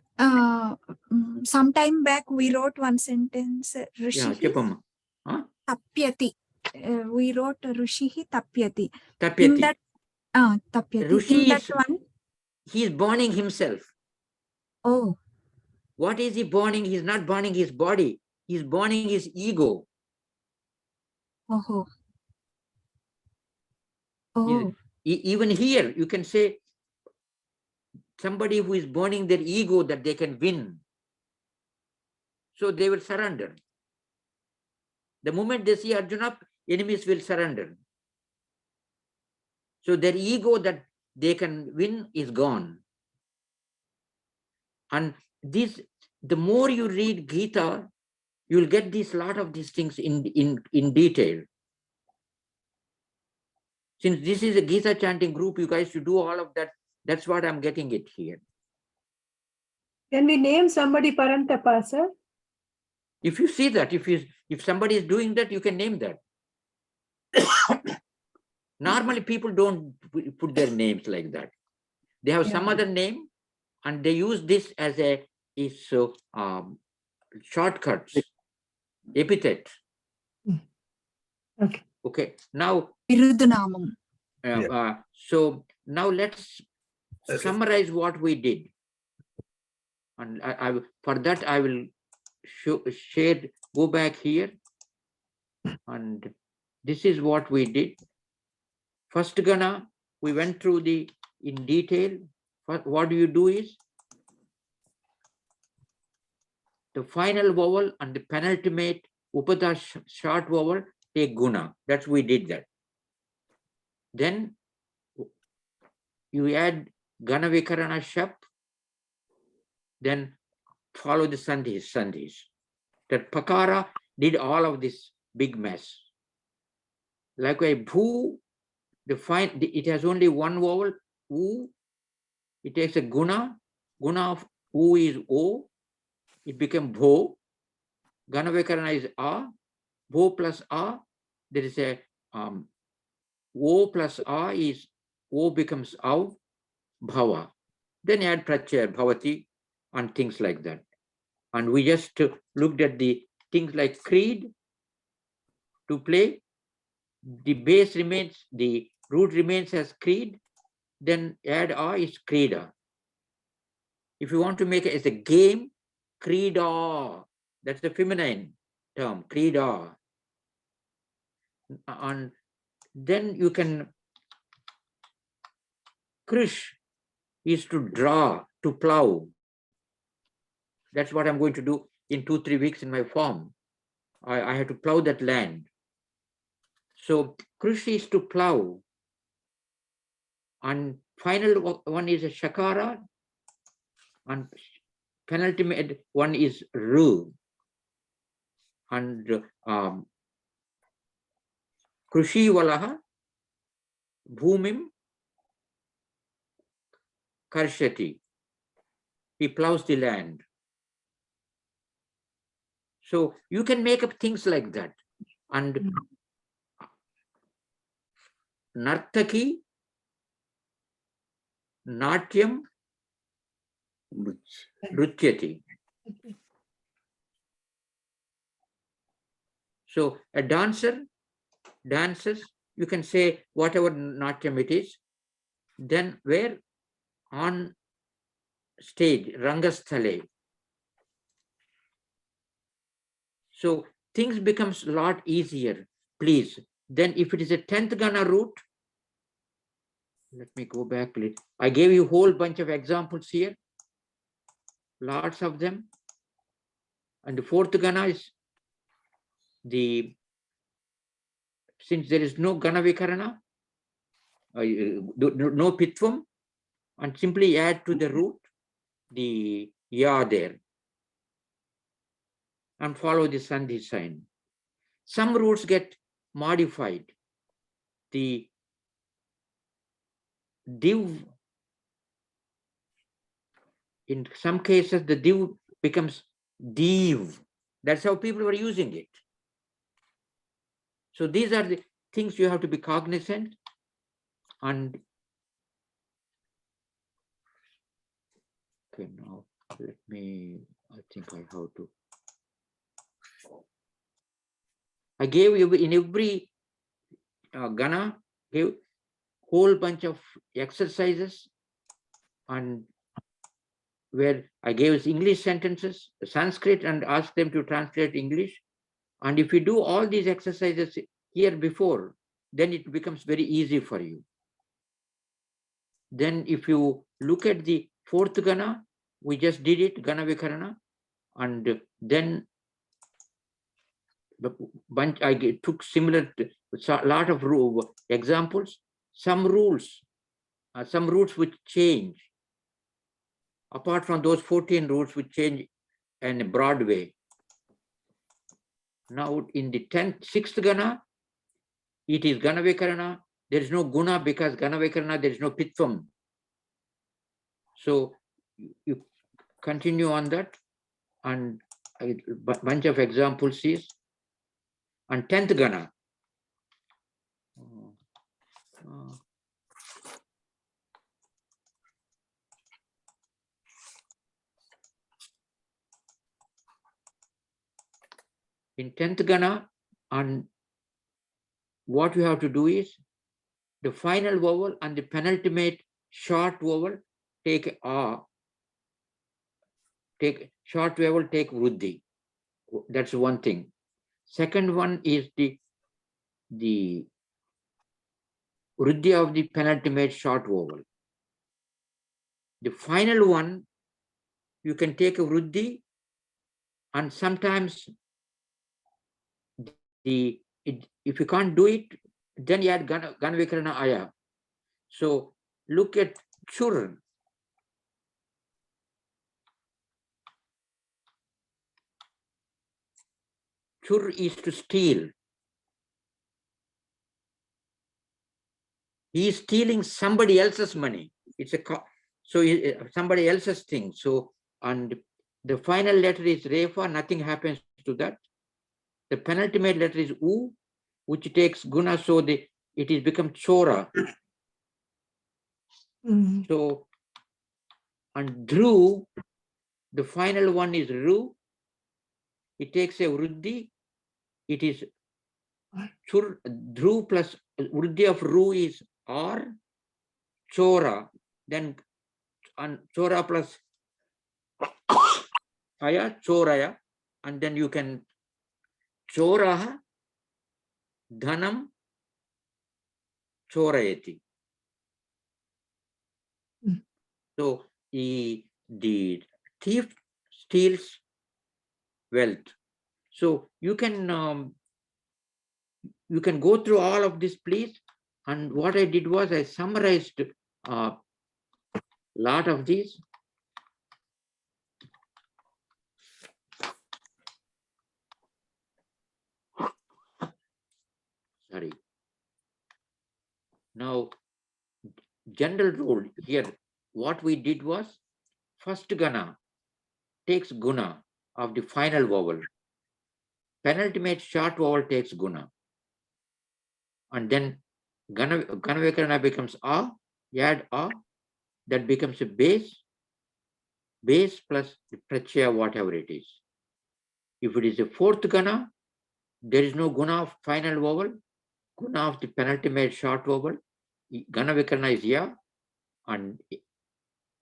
some time back we wrote one sentence, Rishihi Chepamma. Huh? Tapyati. We wrote Rishihi Tapyati. In Tapyati. that, Tapyati. Rishi In that is, one, he is burning himself. oh, What is he burning? He's not burning his body. He's burning his ego. oh, oh, Even here, you can say somebody who is burning their ego that they can win. So they will surrender. The moment they see Arjuna, enemies will surrender. So their ego that they can win is gone. And this, the more you read Gita, you'll get this lot of these things in detail. Since this is a Gita chanting group, you guys should do all of that. That's what I'm getting it here. Can we name somebody Parantapa, sir? If you see that, if somebody is doing that, you can name that. Normally, people don't put their names like that. They have some other name, and they use this as a shortcuts, epithet. Okay. Okay. Now, Virudhanamam. so now let's summarize what we did. And for that, I will go back here. And this is what we did. First Gana, we went through in detail. What do you do is the final vowel and the penultimate Upada short vowel take Guna. That's we did that. Then you add Gana Vikarana Shap, then follow the Sandhis. That Pakara did all of this big mess. Likewise, Bhu, it has only one vowel, U. It takes a Guna. Guna of U is O. It became Bho. Gana Vikarana is A. Bho plus A. There is a O plus A is O becomes Av. Bhava. Then add Prachaya, Bhavati, and things like that. And we just looked at the things like creed to play. The base remains, the root remains as creed. Then add A is Krida. If you want to make it as a game, Krida. That's the feminine term, Krida. And then you can Krish is to draw, to plow. That's what I'm going to do in 2-3 weeks in my farm. I have to plow that land. So Krish is to plow. And final one is a Shakara. And penultimate one is Ru. And Krushi Valaha Bhumim Karshati. He plows the land. So you can make up things like that. And Nartaki, Natyam, Rutyati. So a dancer dances, you can say whatever Natyam it is. Then where on stage, Rangasthale. So things becomes a lot easier, please. Then if it is a 10th Gana route, let me go back, please. I gave you a whole bunch of examples here, lots of them. And the 4th Gana is since there is no Gana Vikarana, no Pitvam, and simply add to the root the Ya there and follow the Sandhi sign. Some roots get modified. The div, in some cases, the div becomes div. That's how people were using it. So these are the things you have to be cognizant. And okay, now let me, I think I have to. I gave you in every Gana, gave whole bunch of exercises, and where I gave English sentences, Sanskrit, and asked them to translate English. And if you do all these exercises here before, then it becomes very easy for you. Then if you look at the 4th Gana, we just did it, Gana Vikarana, and then the bunch I took similar, a lot of examples, some rules, some roots which change. Apart from those 14 roots which change in a broad way. Now in the 6th Gana, it is Gana Vikarana. There is no Guna because Gana Vikarana, there is no Pitvam. So you continue on that, and a bunch of examples is, and 10th Gana. In 10th Gana, and what you have to do is the final vowel and the penultimate short vowel take A, take short vowel, take Vruddhi. That's one thing. Second one is the Vruddhi of the penultimate short vowel. The final one, you can take a Vruddhi, and sometimes if you can't do it, then you add Gana Vikarana Aya. So look at Chur. Chur is to steal. He is stealing somebody else's money. It's somebody else's thing. So, and the final letter is Refa, nothing happens to that. The penultimate letter is U, which takes Guna, so it is become Chora. So, and Dhru, the final one is Ru. It takes a Vruddhi. It is Chur, Dhru plus Vruddhi of Ru is R, Chora, then and Chora plus Aya, Choraya, and then you can Choraha, Dhanam, Chorayati. So the thief steals wealth. So you can go through all of this, please. And what I did was I summarized a lot of these. Sorry. Now, general rule here, what we did was first gana takes guna of the final vowel. Penultimate short vowel takes guna. And then Ganavikarana becomes a, add a, that becomes a base plus the prachaya, whatever it is. If it is a fourth gana, there is no guna of final vowel, guna of the penultimate short vowel. Ganavikarana is ya, and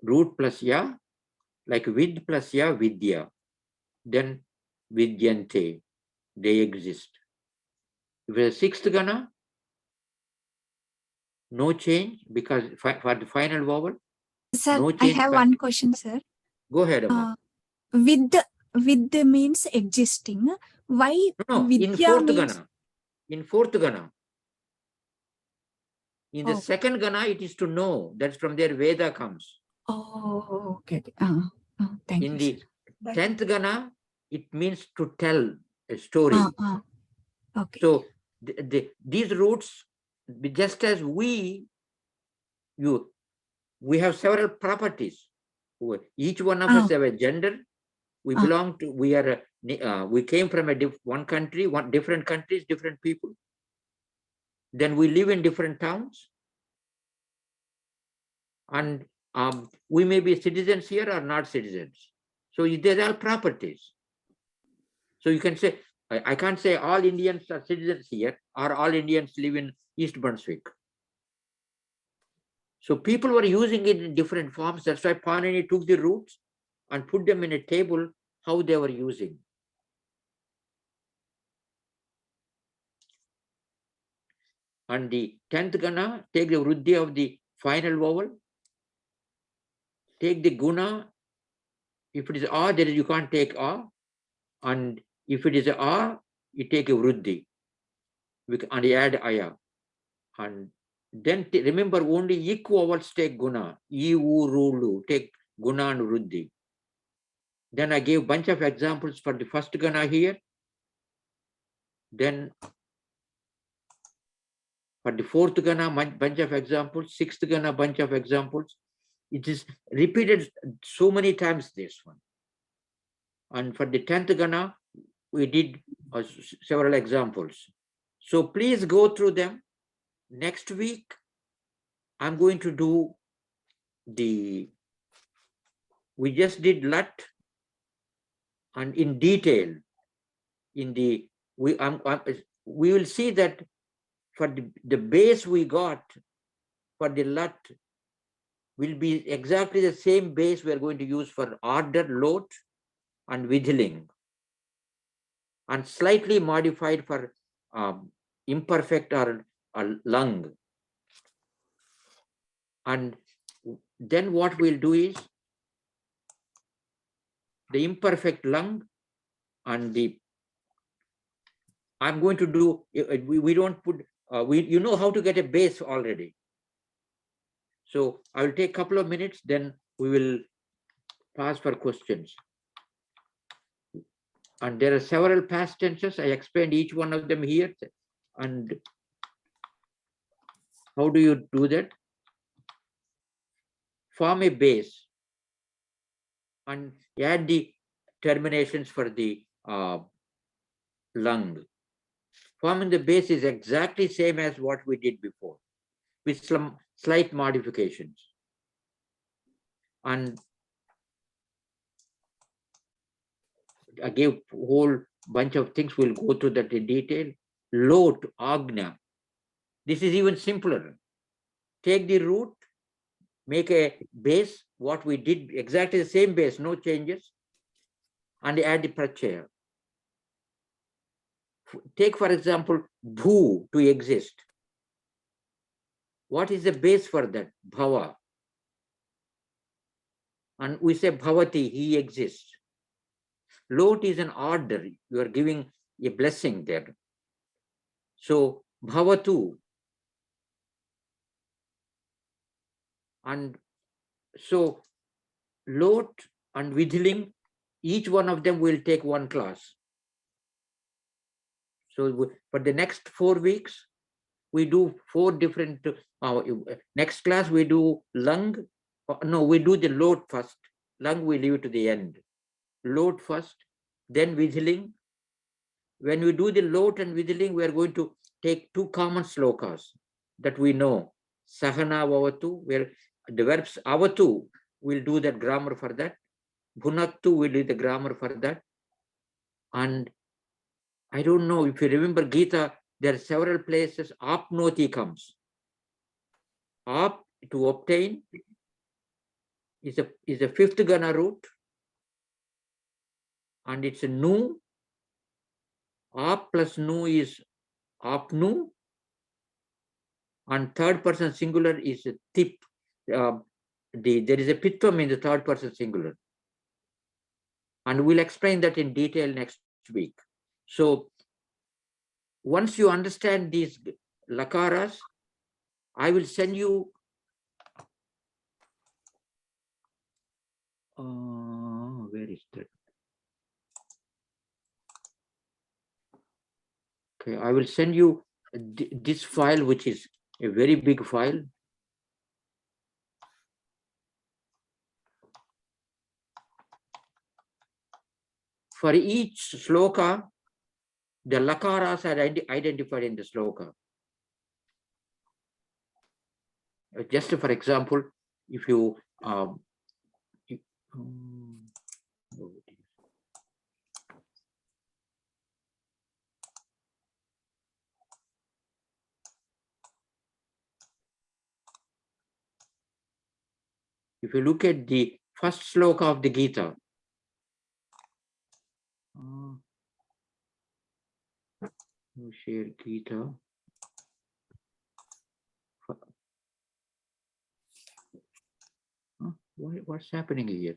root plus ya, like vid plus ya, vidya. Then vidyante, they exist. If it is a sixth gana, no change, because for the final vowel, Sir, no I change. have one question, sir. Go ahead, Amma. With means existing. Why No, in vidya fourth means? gana. In fourth gana. In the Oh. second gana, it is to know. That's from there Veda comes. Oh, okay. Thank In you. the Sir. 10th gana, it means to tell a story. Okay. So these roots, just as we have several properties. Each one of us have a gender. We belong to, we came from one country, different countries, different people. Then we live in different towns. And we may be citizens here or not citizens. So they're all properties. So you can say, I can't say all Indians are citizens here or all Indians live in East Brunswick. So people were using it in different forms. That's why Panini took the roots and put them in a table, how they were using. And the 10th gana, take the vruddhi of the final vowel, take the guna. If it is a, then you can't take a. And if it is a, you take a vruddhi. And you add aya. And then remember, only ik vowels take guna. I, u, ru, lu, take guna and vruddhi. Then I gave a bunch of examples for the first gana here. Then for the fourth gana, bunch of examples. Sixth gana, bunch of examples. It is repeated so many times, this one. And for the 10th gana, we did several examples. So please go through them. Next week, I'm going to do we just did lat, and in detail, we will see that for the base we got for the lat will be exactly the same base we are going to use for order, lot, and vidhiling, and slightly modified for imperfect or lung. And then what we'll do is the imperfect lung and I'm going to do, we don't put, you know how to get a base already. So I will take a couple of minutes, then we will pass for questions. And there are several past tenses. I explained each one of them here. And how do you do that? Form a base and add the terminations for the lung. Forming the base is exactly same as what we did before, with some slight modifications. And I gave a whole bunch of things. We'll go through that in detail. Lot, agna. This is even simpler. Take the root, make a base, what we did, exactly the same base, no changes, and add the prachaya. Take, for example, bhu, to exist. What is the base for that? Bhava. And we say bhavati, he exists. Lot is an order. You are giving a blessing there. So bhavatu. And so Lot and Vidhiling, each one of them will take one class. So for the next 4 weeks, we do 4 different, next class we do lung. No, we do the Lot first. Lung we leave it to the end. Lot first, then Vidhiling. When we do the Lot and Vidhiling, we are going to take 2 common slokas that we know. Sahana Vavatu, where the verbs Avatu, we'll do that grammar for that. Bhunattu will do the grammar for that. And I don't know if you remember Gita, there are several places apnoti comes. Ap, to obtain, is a 5th gana root. And it's a nu. Ap plus nu is apnu. And 3rd person singular is a tip. There is a pitvam in the 3rd person singular. And we'll explain that in detail next week. So once you understand these lakaras, I will send you where is that? Okay, I will send you this file, which is a very big file. For each sloka, the lakaras are identified in the sloka. Just for example, if you if you look at the first sloka of the Gita, share Gita. What's happening here?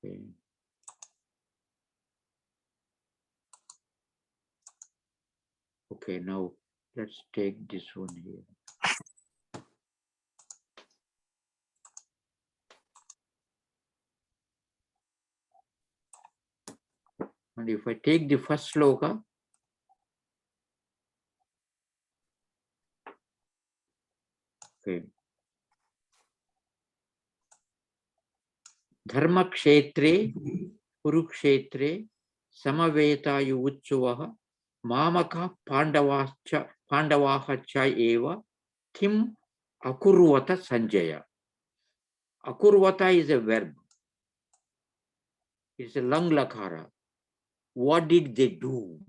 Okay. Okay, now let's take this one here. And if I take the first sloka, okay. Dharma kshetre, kurukshetre, samavetayu utsuvaha, mamaka pandavaha cha eva, kim akurvata sanjaya. Akurvata is a verb. It's a lung lakara. What did they do?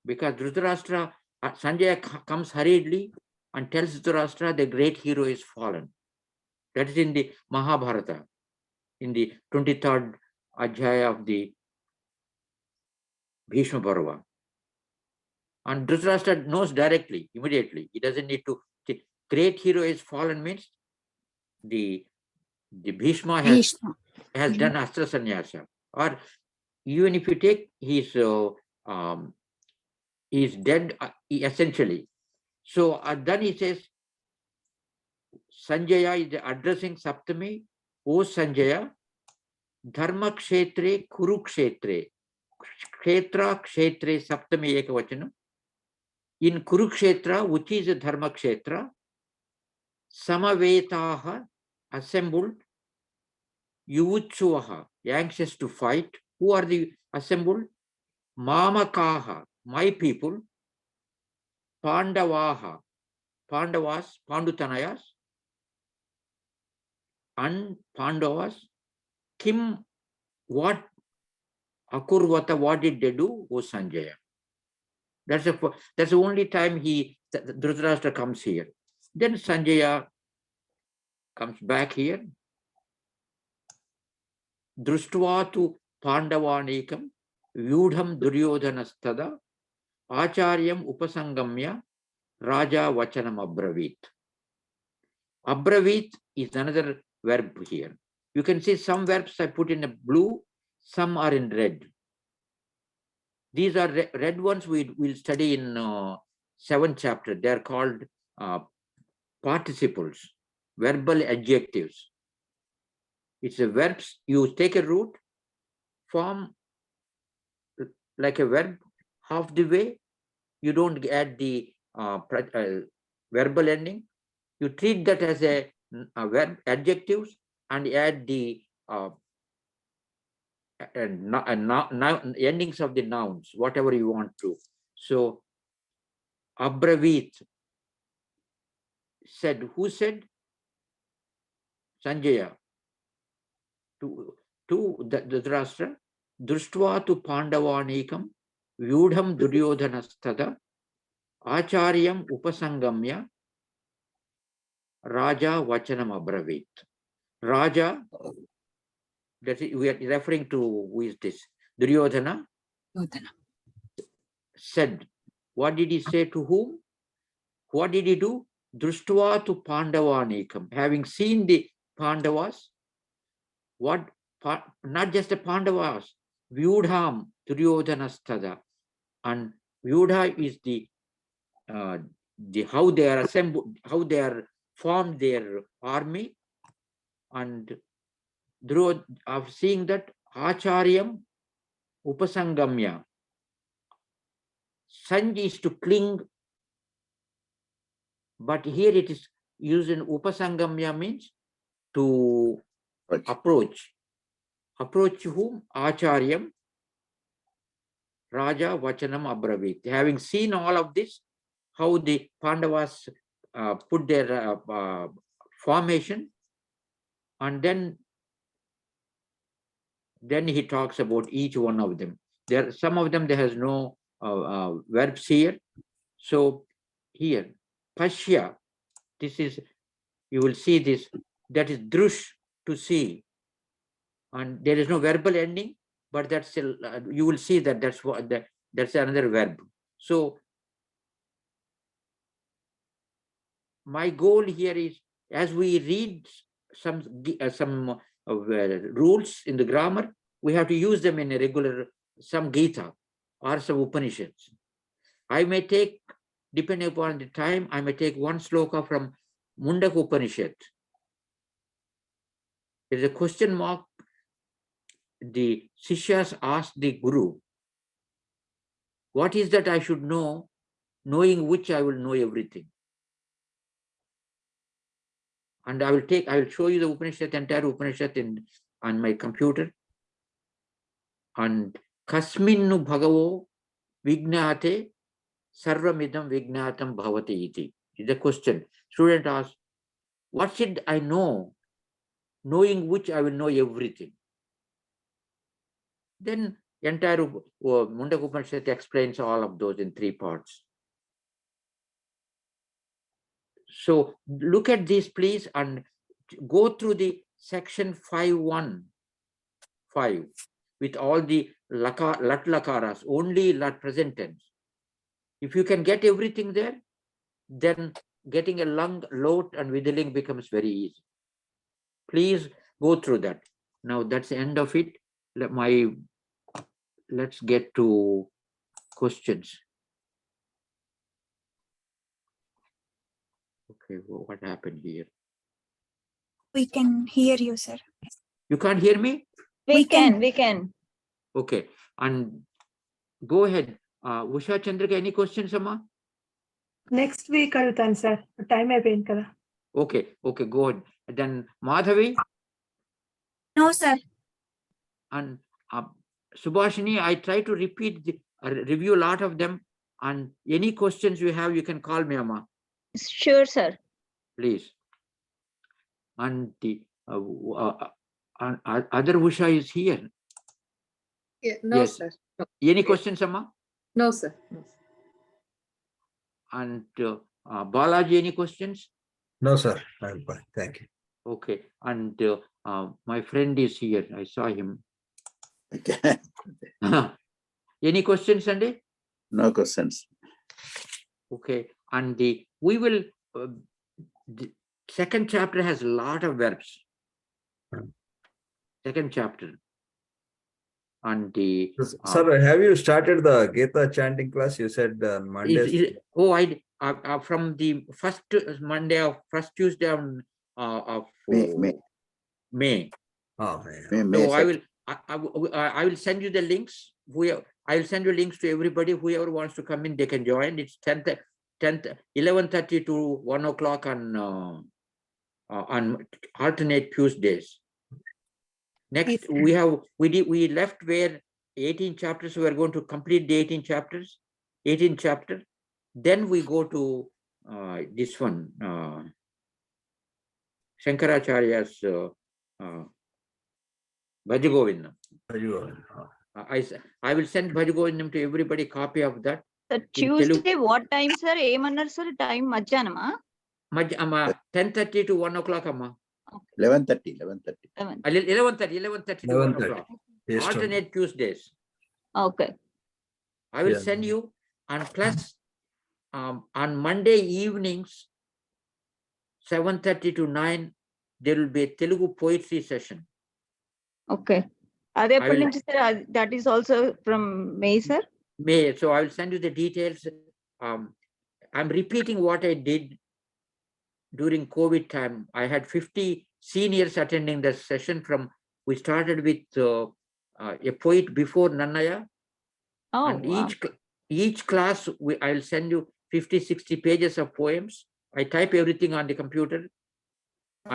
Because Dhritarashtra, Sanjaya comes hurriedly and tells Dhritarashtra the great hero is fallen. That is in the Mahabharata, in the 23rd Adhyaya of the Bhishma Parva. And Dhritarashtra knows directly, immediately. He doesn't need to. The great hero is fallen means the Bhishma has done Astra Sanyasa. Or even if you take he's dead essentially. So then he says, Sanjaya is addressing Saptami. O Sanjaya, Dharma Kshetre, Kurukshetre. Kshetra, Kshetre, Saptami Ekavachanam. In Kurukshetra, which is a Dharma Kshetra, Samavetaha, assembled, Yuvutsuvaha, anxious to fight. Who are the assembled? Mamakaha, my people. Pandavaha, Pandavas, Pandutanayas, and Pandavas. Kim, what Akurvata, what did they do? O Sanjaya. That's the only time Dhritarashtra comes here. Then Sanjaya comes back here. Drushtvatu Pandavanekam, Vyudham Duryodhanastada, Acharyam Upasangamya, Raja Vachanam Abravit. Abravit is another verb here. You can see some verbs I put in a blue, some are in red. These are red ones we will study in 7th chapter. They are called participles, verbal adjectives. It's a verbs. You take a root, form like a verb, half the way. You don't add the verbal ending. You treat that as a verb adjectives and add the endings of the nouns, whatever you want to. So, Abravit said, who said? Sanjaya to Dhritarashtra, Društva tu Pandavanikam, Vyudham Duryodhanastada, Acharyam Upasangamya, Raja Vachanam Abravit. Raja, that is, we are referring to who is this? Duryodhana said. What did he say to whom? What did he do? Društva tu Pandavanikam. Having seen the Pandavas, what? Not just the Pandavas, Vyudham Duryodhanastada. And Vyudha is the how they are assembled, how they are formed their army. And of seeing that, Acharyam Upasangamya. Sanj is to cling, but here it is used in Upasangamya means to approach. Approach whom? Acharyam Raja Vachanam Abravit. Having seen all of this, how the Pandavas put their formation, and then he talks about each one of them. There, some of them there has no verbs here. So here, Pashya, this is, you will see this, that is drush, to see. And there is no verbal ending, but that's still, you will see that that's what that's another verb. So my goal here is, as we read some rules in the grammar, we have to use them in a regular, some Gita or some Upanishads. I may take, depending upon the time, I may take one sloka from Mundak Upanishad. There is a question mark. The Sishyas asked the Guru, what is that I should know, knowing which I will know everything? And I will show you the Upanishad, entire Upanishad on my computer. And Kasminnu Bhagavo Vignate Sarvamidam Vignatam Bhavati iti is the question. Student asks, what should I know, knowing which I will know everything? Then entire Mundak Upanishad explains all of those in 3 parts. So look at this, please, and go through the section 5.1.5 with all the lat lakaras, only lat present tense. If you can get everything there, then getting a lung, lot, and withering becomes very easy. Please go through that. Now that's the end of it. Let's get to questions. Okay, well, what happened here? We can hear you, sir. You can't hear me? We can. Okay, and go ahead. Usha Chandrika, any questions, Amma? Next week adutan sir. Time అయిపోయింది కదా. Okay, go ahead. Then Madhavi No, sir. and Subhashini, I try to repeat review a lot of them, and any questions you have, you can call me, Amma. Sure, sir. Please. And the other Usha is here. Yeah, no, Yes. sir. No, Any questions, Amma? no, sir. No. And Balaji, any questions? No, sir. I'm fine. Thank you. Okay. And my friend is here. I saw him. Okay. Any questions, Sandy? No questions. Okay. And we will second chapter has a lot of verbs. Hmm. Second chapter. And the Sir, have you started the Gita chanting class? You said on Mondays. from the first Monday of first Tuesday of May. May. Oh, yeah. So I May will I will send you the links. I will send you links to everybody. Whoever wants to come in, they can join. It's 11:30 to 1 o'clock on alternate Tuesdays. Next, we left where 18 chapters. We are going to complete the 18 chapters. 18 chapter. Then we go to this one, Shankaracharya's Bhajagovindam. I will send Bhajagovindam to everybody, copy of that. Sir, in Telugu. Tuesday what time, sir? ఏమన్నారు sir time మధ్యాహ్నమా? 10:30 to 1 o'clock, amma. 11:30. 11:30 to 1 o'clock. Yes, sir. Alternate Tuesdays. Okay. I will Yeah. send you, and plus on Monday evenings, 7:30 to 9, there will be a Telugu poetry session. Okay. అదే I ఎప్పటి will- నుంచి sir? That is also from May, sir? May, so I will send you the details. I'm repeating what I did during COVID time. I had 50 seniors attending the session. We started with a poet before Nannaya. Oh, And wow. each class, I'll send you 50, 60 pages of poems. I type everything on the computer,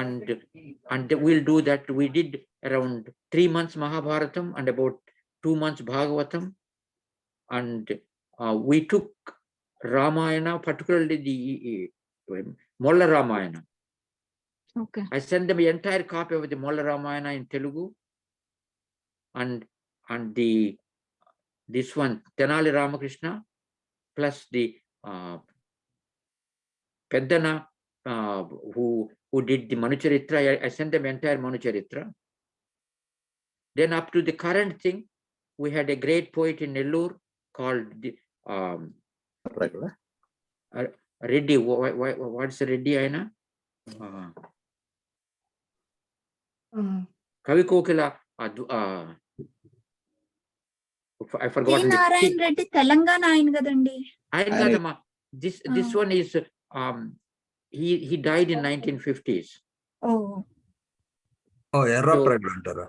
and we'll do that. We did around 3 months Mahabharatam and about 2 months Bhagavatam. And we took Ramayana, particularly the Molla Ramayana. Okay. I sent them the entire copy of the Molla Ramayana in Telugu. And this one, Tenali Ramakrishna, plus the Peddana, who did the Manucharitra. I sent them entire Manucharitra. Then up to the current thing, we had a great poet in Nellore called Reddy. What's Reddy, Aina? Kavi Kokila. I forgot. Narayana Reddy Telangana ఆయన కదండి. ఆయన కాదమ్మా. This one is he died in 1950s. Oh, Errapragada antara.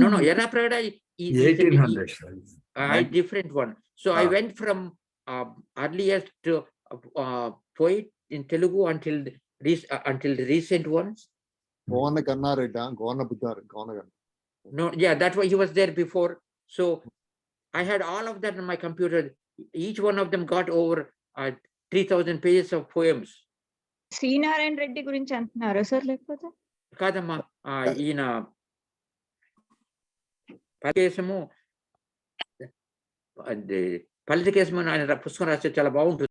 No, Errapragada is 1800s. a different one. So I went from earliest poet in Telugu until the recent ones. No, yeah, that's why he was there before. So I had all of that on my computer. Each one of them got over 3,000 pages of poems. C Narayana Reddy గురించి అంటున్నారా sir? లేకపోతే కాదమ్మా, ఈయన పలికేశము ఆయన పుస్తకం రాస్తే చాలా బాగుంటుంది.